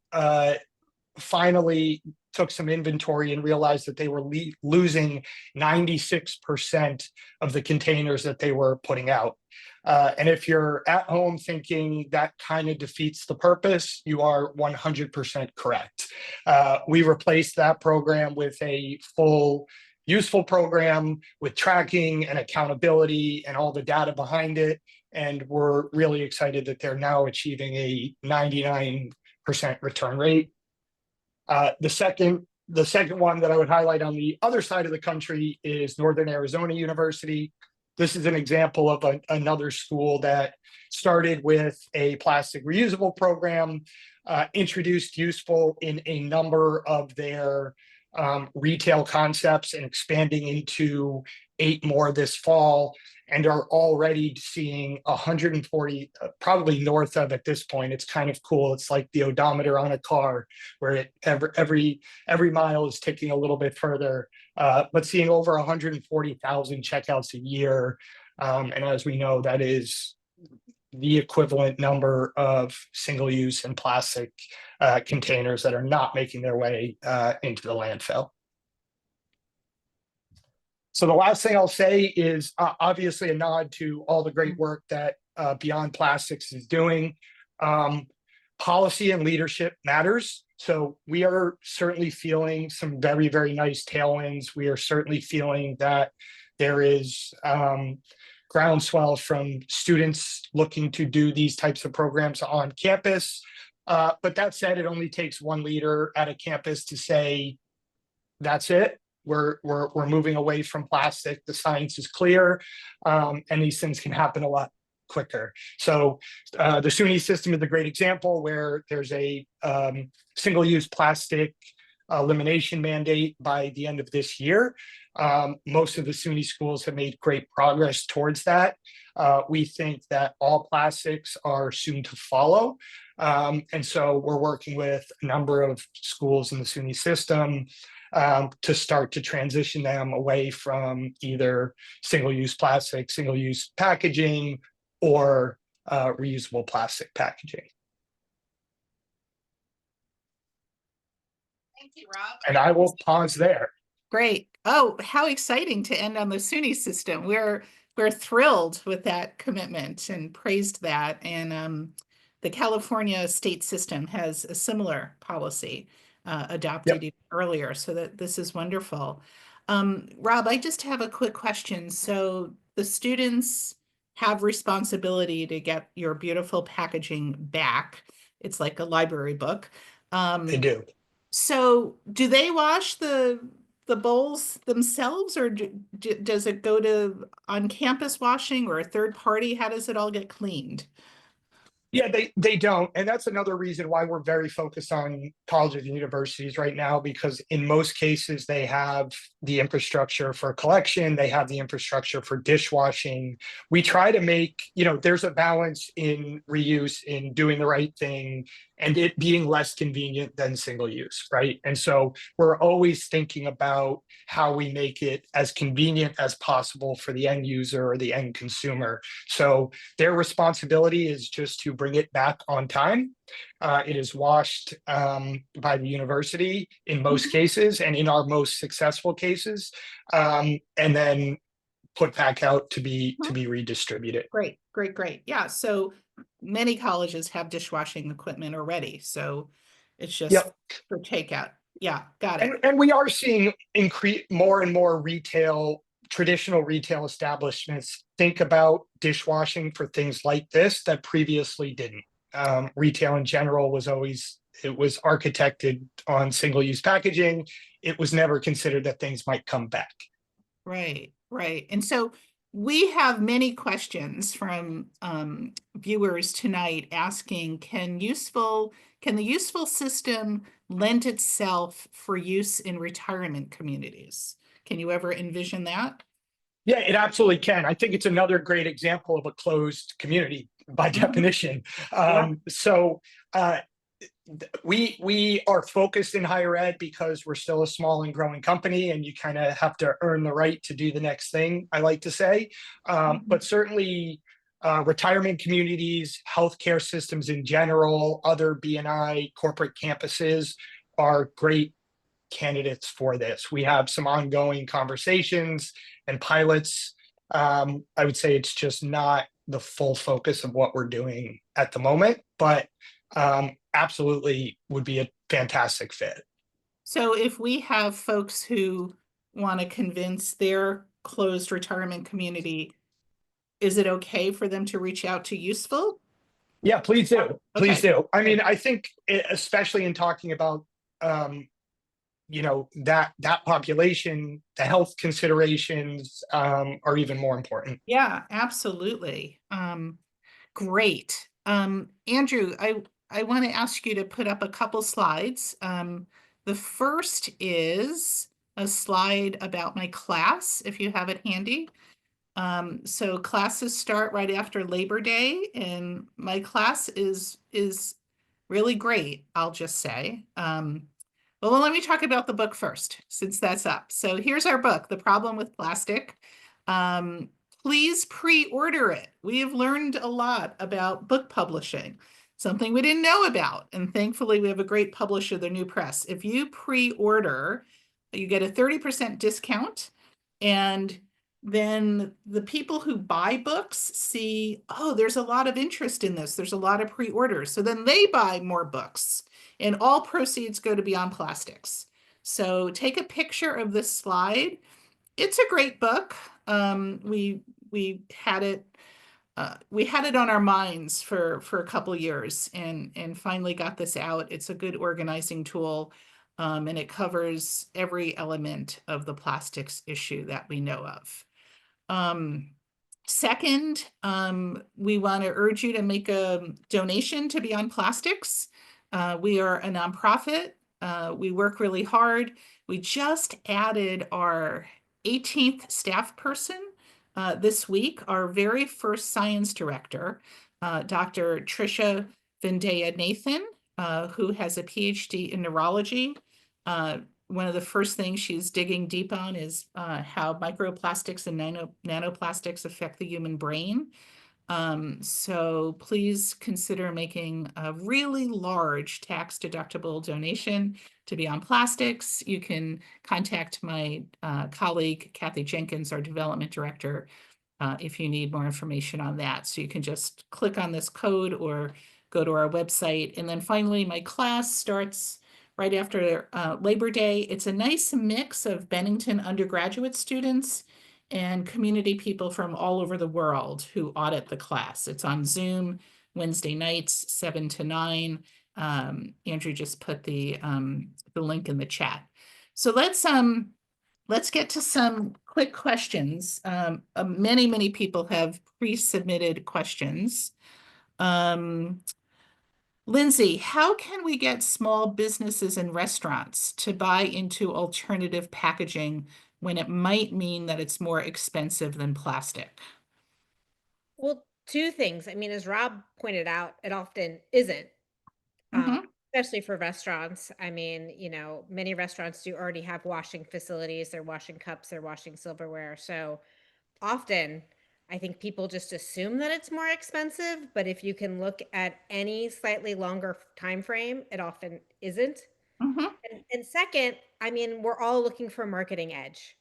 finally took some inventory and realized that they were losing 96% of the containers that they were putting out. And if you're at home thinking that kind of defeats the purpose, you are 100% correct. We replaced that program with a full useful program with tracking and accountability and all the data behind it. And we're really excited that they're now achieving a 99% return rate. The second one that I would highlight on the other side of the country is Northern Arizona University. This is an example of another school that started with a plastic reusable program, introduced useful in a number of their retail concepts and expanding into 8 more this fall, and are already seeing 140, probably north of at this point. It's kind of cool. It's like the odometer on a car, where every mile is ticking a little bit further, but seeing over 140,000 checkouts a year. And as we know, that is the equivalent number of single-use and plastic containers that are not making their way into the landfill. So the last thing I'll say is obviously a nod to all the great work that Beyond Plastics is doing. Policy and leadership matters. So we are certainly feeling some very, very nice tailwinds. We are certainly feeling that there is groundswell from students looking to do these types of programs on campus. But that said, it only takes one leader at a campus to say, that's it. We're moving away from plastic. The science is clear, and these things can happen a lot quicker. So the SUNY system is a great example where there's a single-use plastic elimination mandate by the end of this year. Most of the SUNY schools have made great progress towards that. We think that all plastics are soon to follow. And so we're working with a number of schools in the SUNY system to start to transition them away from either single-use plastic, single-use packaging, or reusable plastic packaging. Thank you, Rob. And I will pause there. Great. Oh, how exciting to end on the SUNY system. We're thrilled with that commitment and praised that. And the California state system has a similar policy adopted even earlier, so that this is wonderful. Rob, I just have a quick question. So the students have responsibility to get your beautiful packaging back. It's like a library book. They do. So do they wash the bowls themselves, or does it go to on-campus washing or a third party? How does it all get cleaned? Yeah, they don't. And that's another reason why we're very focused on colleges and universities right now, because in most cases, they have the infrastructure for collection, they have the infrastructure for dishwashing. We try to make, there's a balance in reuse, in doing the right thing, and it being less convenient than single use, right? And so we're always thinking about how we make it as convenient as possible for the end user or the end consumer. So their responsibility is just to bring it back on time. It is washed by the university in most cases, and in our most successful cases, and then put back out to be redistributed. Great, great, great. Yeah, so many colleges have dishwashing equipment already, so it's just for takeout. Yeah, got it. And we are seeing more and more traditional retail establishments think about dishwashing for things like this that previously didn't. Retail in general was architected on single-use packaging. It was never considered that things might come back. Right, right. And so we have many questions from viewers tonight asking, can the useful system lend itself for use in retirement communities? Can you ever envision that? Yeah, it absolutely can. I think it's another great example of a closed community by definition. So we are focused in higher ed because we're still a small and growing company, and you kind of have to earn the right to do the next thing, I like to say. But certainly retirement communities, healthcare systems in general, other B&I corporate campuses are great candidates for this. We have some ongoing conversations and pilots. I would say it's just not the full focus of what we're doing at the moment, but absolutely would be a fantastic fit. So if we have folks who want to convince their closed retirement community, is it okay for them to reach out to Useful? Yeah, please do. Please do. I mean, Okay. I think especially in talking about that population, the health considerations are even more important. Yeah, absolutely. Great. Andrew, I want to ask you to put up a couple slides. The first is a slide about my class, if you have it handy. So classes start right after Labor Day, and my class is really great, I'll just say. Well, let me talk about the book first, since that's up. So here's our book, The Problem with Plastic. Please pre-order it. We have learned a lot about book publishing, something we didn't know about. And thankfully, we have a great publisher, the New Press. If you pre-order, you get a 30% discount. And then the people who buy books see, oh, there's a lot of interest in this. There's a lot of pre-orders. So then they buy more books, and all proceeds go to Beyond Plastics. So take a picture of this slide. It's a great book. We had it on our minds for a couple years, and finally got this out. It's a good organizing tool, and it covers every element of the plastics issue that we know of. Second, we want to urge you to make a donation to Beyond Plastics. We are a nonprofit. We work really hard. We just added our 18th staff person this week, our very first science director, Dr. Trisha Vindaya Nathan, who has a PhD in neurology. One of the first things she's digging deep on is how microplastics and nanoplastics affect the human brain. So please consider making a really large tax-deductible donation to Beyond Plastics. You can contact my colleague, Kathy Jenkins, our development director, if you need more information on that. So you can just click on this code or go to our website. And then finally, my class starts right after Labor Day. It's a nice mix of Bennington undergraduate students and community people from all over the world who audit the class. It's on Zoom Wednesday nights, 7 to 9. Andrew just put the link in the chat. So let's get to some quick questions. Many people have pre-submitted questions. Lindsey, how can we get small businesses and restaurants to buy into alternative packaging when it might mean that it's more expensive than plastic? Well, two things. I mean, as Rob pointed out, it often isn't, Mhm. especially for restaurants. I mean, many restaurants do already have washing facilities. They're washing cups, they're washing silverware. So often, I think people just assume that it's more expensive, but if you can look at any slightly longer time frame, it often isn't. Mhm. And second, I mean, we're all looking for marketing edge.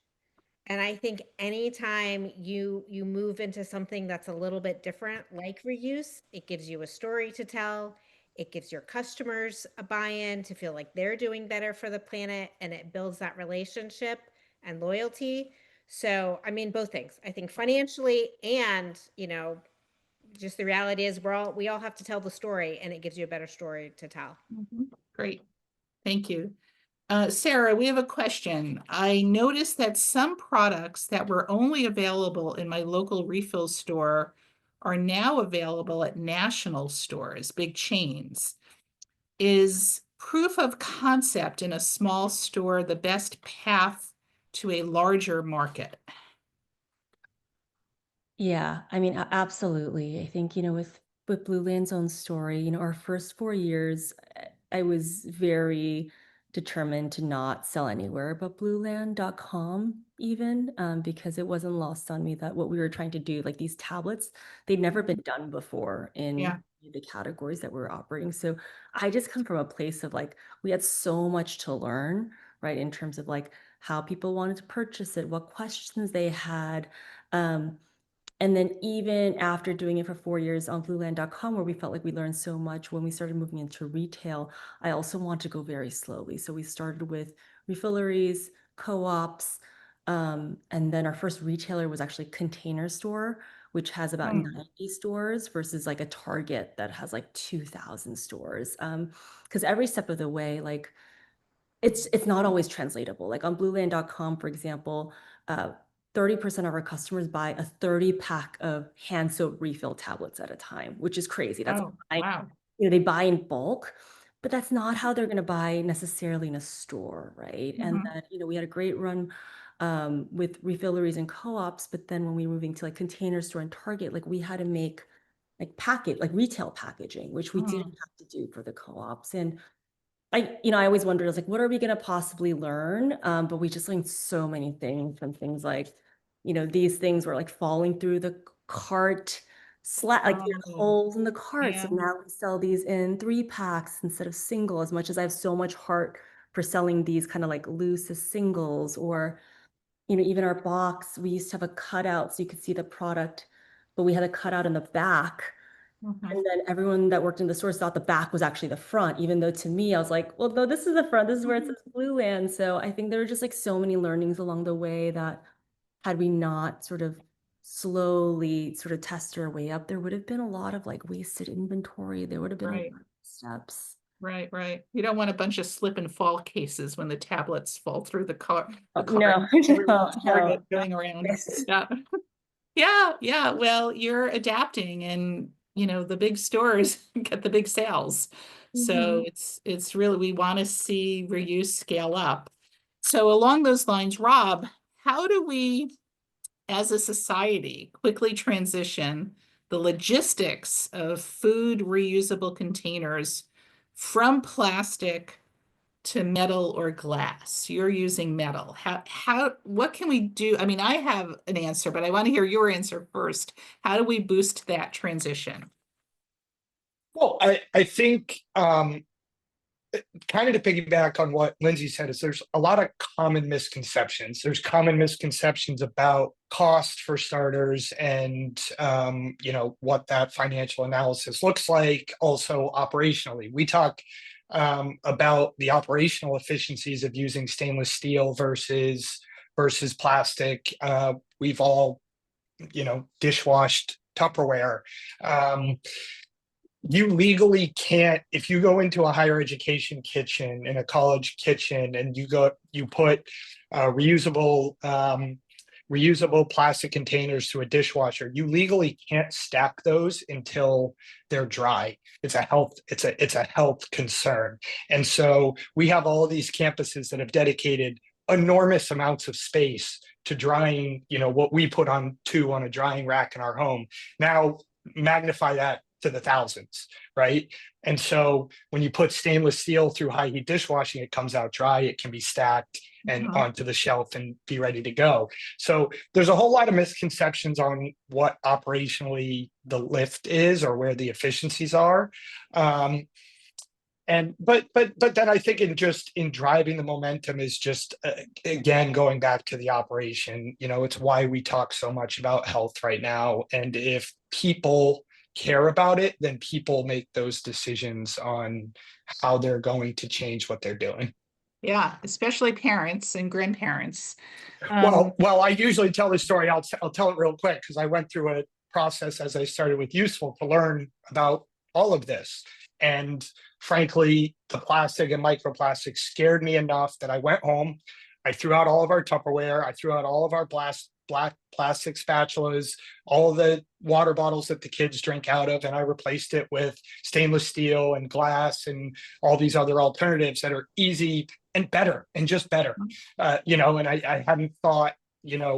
And I think anytime you move into something that's a little bit different, like reuse, it gives you a story to tell. It gives your customers a buy-in to feel like they're doing better for the planet, and it builds that relationship and loyalty. So, I mean, both things. I think financially and, just the reality is we all have to tell the story, and it gives you a better story to tell. Mhm. Great. Thank you. Sarah, we have a question. I noticed that some products that were only available in my local refill store are now available at national stores, big chains. Is proof of concept in a small store the best path to a larger market? Yeah, I mean, absolutely. I think, with Blueland's own story, our first 4 years, I was very determined to not sell anywhere but Blueland.com even, because it wasn't lost on me that what we were trying to do, like these tablets, they'd never been done before Yeah. in the categories that we were operating. So I just come from a place of like, we had so much to learn, right? In terms of like how people wanted to purchase it, what questions they had. And then even after doing it for 4 years on Blueland.com, where we felt like we learned so much, when we started moving into retail, I also want to go very slowly. So we started with refilleries, co-ops, and then our first retailer was actually Container Store, which has about 90 stores versus like a Target that has like 2,000 stores. Because every step of the way, like it's not always translatable. Like on Blueland.com, for example, 30% of our customers buy a 30-pack of hand soap refill tablets at a time, which is crazy. That's Oh, wow. they buy in bulk, but that's not how they're going to buy necessarily in a store, right? And Mhm. then, we had a great run with refilleries and co-ops, but then when we were moving to like Container Store and Target, like we had to make like retail packaging, which we didn't have to do for the co-ops. And I always wondered, I was like, what are we going to possibly learn? But we just learned so many things from things like, these things were like falling through the cart, like Oh, holes in the cart. So yeah. now we sell these in 3-packs instead of single, as much as I have so much heart for selling these kind of like loose as singles. Or, even our box, we used to have a cutout so you could see the product, but we had a cutout in the back. Mhm. And then everyone that worked in the store thought the back was actually the front, even though to me, I was like, well, no, this is the front. This is where it says Blueland. So I think there were just like so many learnings along the way that had we not sort of slowly sort of tested our way up, there would have been a lot of like wasted inventory. There would have been a lot Right. of steps. Right. You don't want a bunch of slip and fall cases when the tablets fall through the cart. No, Everyone's Target no. going around. Yes. Yeah. Well, you're adapting and the big stores get the big sales. So it's really, we want to see reuse scale up. So along those lines, Rob, how do we, as a society, quickly transition the logistics of food reusable containers from plastic to metal or glass? You're using metal. What can we do? I mean, I have an answer, but I want to hear your answer first. How do we boost that transition? Well, I think kind of to piggyback on what Lindsay said is there's a lot of common misconceptions. There's common misconceptions about cost for starters and what that financial analysis looks like. Also operationally, we talk about the operational efficiencies of using stainless steel versus plastic. We've all dishwashed Tupperware. You legally can't, if you go into a higher education kitchen, in a college kitchen, and you put reusable plastic containers to a dishwasher, you legally can't stack those until they're dry. It's a health concern. And so we have all these campuses that have dedicated enormous amounts of space to drying, what we put on a drying rack in our home. Now magnify that to the thousands, right? And so when you put stainless steel through high heat dishwashing, it comes out dry, it can be stacked and onto the shelf and be ready to go. So there's a whole lot of misconceptions on what operationally the lift is or where the efficiencies are. But then I think in driving the momentum is just again going back to the operation. It's why we talk so much about health right now. And if people care about it, then people make those decisions on how they're going to change what they're doing. Yeah, especially parents and grandparents. Well, I usually tell this story. I'll tell it real quick because I went through a process as I started with Useful to learn about all of this. And frankly, the plastic and microplastics scared me enough that I went home. I threw out all of our Tupperware. I threw out all of our black plastic spatulas, all the water bottles that the kids drink out of, and I replaced it with stainless steel and glass and all these other alternatives that are easy and better and just better. And I hadn't thought,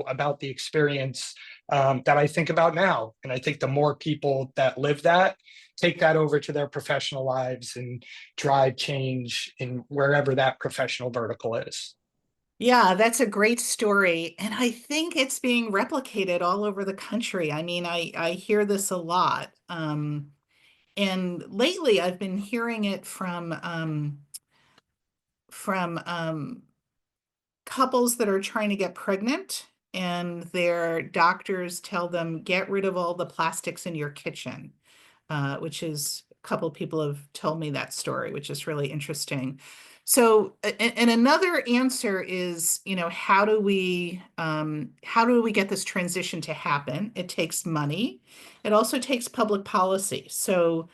about the experience that I think about now. And I think the more people that live that, take that over to their professional lives and drive change in wherever that professional vertical is. Yeah, that's a great story. And I think it's being replicated all over the country. I mean, I hear this a lot. And lately I've been hearing it from couples that are trying to get pregnant, and their doctors tell them, get rid of all the plastics in your kitchen, which is a couple people have told me that story, which is really interesting. So, and another answer is, how do we get this transition to happen? It takes money. It also takes public policy. So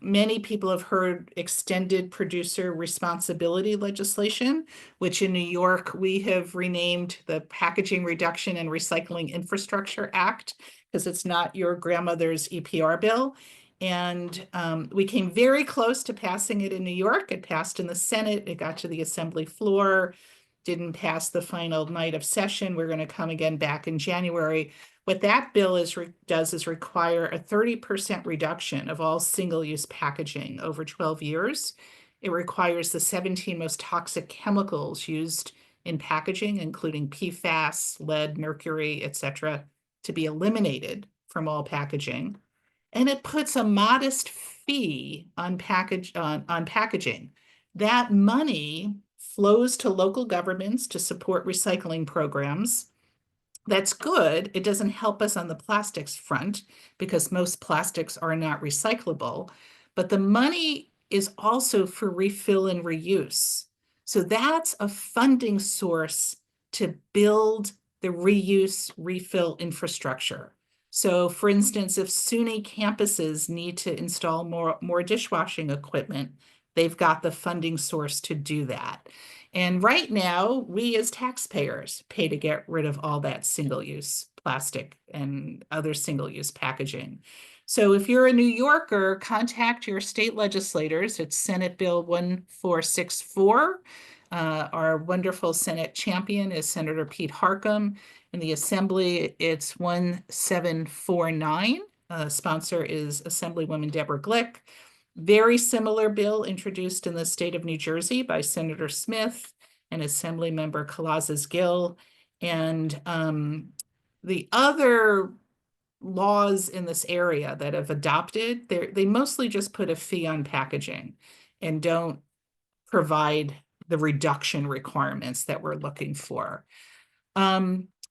many people have heard extended producer responsibility legislation, which in New York, we have renamed the Packaging Reduction and Recycling Infrastructure Act, because it's not your grandmother's EPR bill. And we came very close to passing it in New York. It passed in the Senate. It got to the Assembly floor, didn't pass the final night of session. We're going to come again back in January. What that bill does is require a 30% reduction of all single-use packaging over 12 years. It requires the 17 most toxic chemicals used in packaging, including PFAS, lead, mercury, etc., to be eliminated from all packaging. And it puts a modest fee on packaging. That money flows to local governments to support recycling programs. That's good. It doesn't help us on the plastics front because most plastics are not recyclable, but the money is also for refill and reuse. So that's a funding source to build the reuse refill infrastructure. So for instance, if SUNY campuses need to install more dishwashing equipment, they've got the funding source to do that. And right now, we as taxpayers pay to get rid of all that single-use plastic and other single-use packaging. So if you're a New Yorker, contact your state legislators. It's Senate Bill 1464. Our wonderful Senate champion is Senator Pete Harckham. In the Assembly, it's 1749. Sponsor is Assemblywoman Deborah Glick. Very similar bill introduced in the state of New Jersey by Senator Smith and Assemblymember Kalazes-Gill. And the other laws in this area that have adopted, they mostly just put a fee on packaging and don't provide the reduction requirements that we're looking for.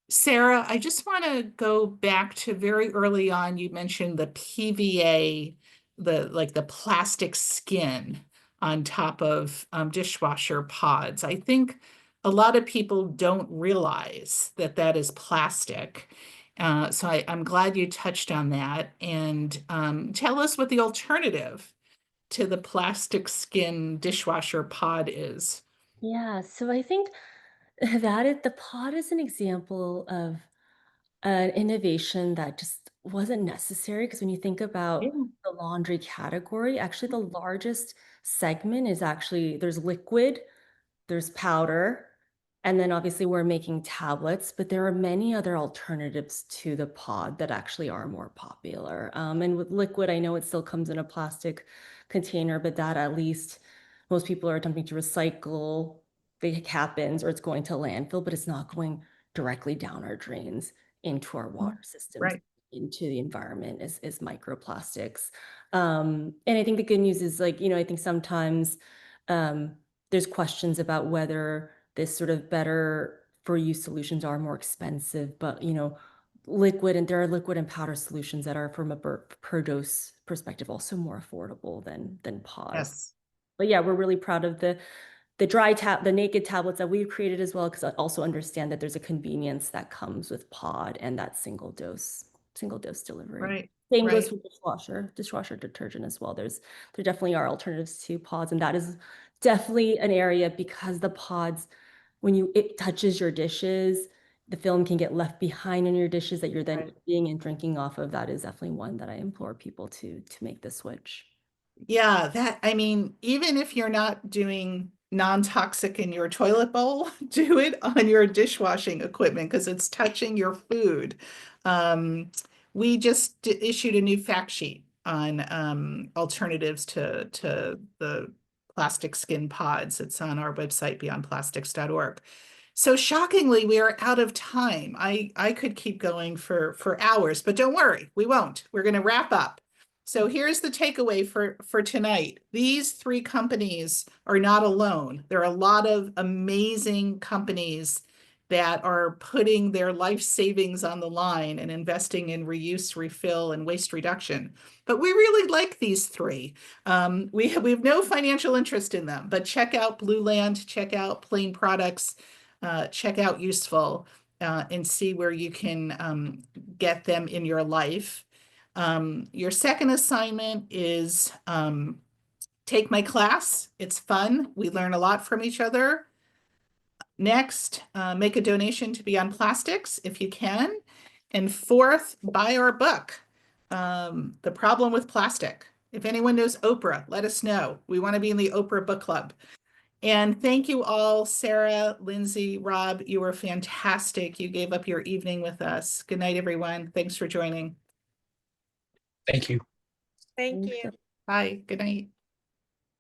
Sarah, I just want to go back to very early on. You mentioned the PVA, the plastic skin on top of dishwasher pods. I think a lot of people don't realize that that is plastic. So I'm glad you touched on that. And tell us what the alternative to the plastic skin dishwasher pod is. Yeah, so I think the pod is an example of an innovation that just wasn't necessary, because when you think Yeah. about the laundry category, actually the largest segment is actually there's liquid, there's powder, and then obviously we're making tablets, but there are many other alternatives to the pod that actually are more popular. And with liquid, I know it still comes in a plastic container, but that at least most people are attempting to recycle the cap-ins, or it's going to landfill, but it's not going directly down our drains into our water systems, Right. into the environment as microplastics. And I think the good news is, like, I think sometimes there's questions about whether this sort of better for you solutions are more expensive, but there are liquid and powder solutions that are, from a per dose perspective, also more affordable than pods. Yes. But yeah, we're really proud of the naked tablets that we've created as well, because I also understand that there's a convenience that comes with pod and that single dose delivery. Right. Same goes Right. for dishwasher detergent as well. There definitely are alternatives to pods, and that is definitely an area, because the pods, when it touches your dishes, the film can get left behind in your dishes that you're then Right. eating and drinking off of. That is definitely one that I implore people to make the switch. Yeah, I mean, even if you're not doing non-toxic in your toilet bowl, do it on your dishwashing equipment because it's touching your food. We just issued a new fact sheet on alternatives to the plastic skin pods. It's on our website, beyondplastics.org. So shockingly, we are out of time. I could keep going for hours, but don't worry, we won't. We're going to wrap up. So here's the takeaway for tonight. These three companies are not alone. There are a lot of amazing companies that are putting their life savings on the line and investing in reuse, refill, and waste reduction. But we really like these three. We have no financial interest in them, but check out Blueland, check out Plaine Products, check out USEFULL, and see where you can get them in your life. Your second assignment is take my class. It's fun. We learn a lot from each other. Next, make a donation to Beyond Plastics if you can. And fourth, buy our book, The Problem with Plastic. If anyone knows Oprah, let us know. We want to be in the Oprah Book Club. And thank you all, Sarah, Lindsey, Rob. You were fantastic. You gave up your evening with us. Good night, everyone. Thanks for joining. Thank you. Thank you. Bye. Good night.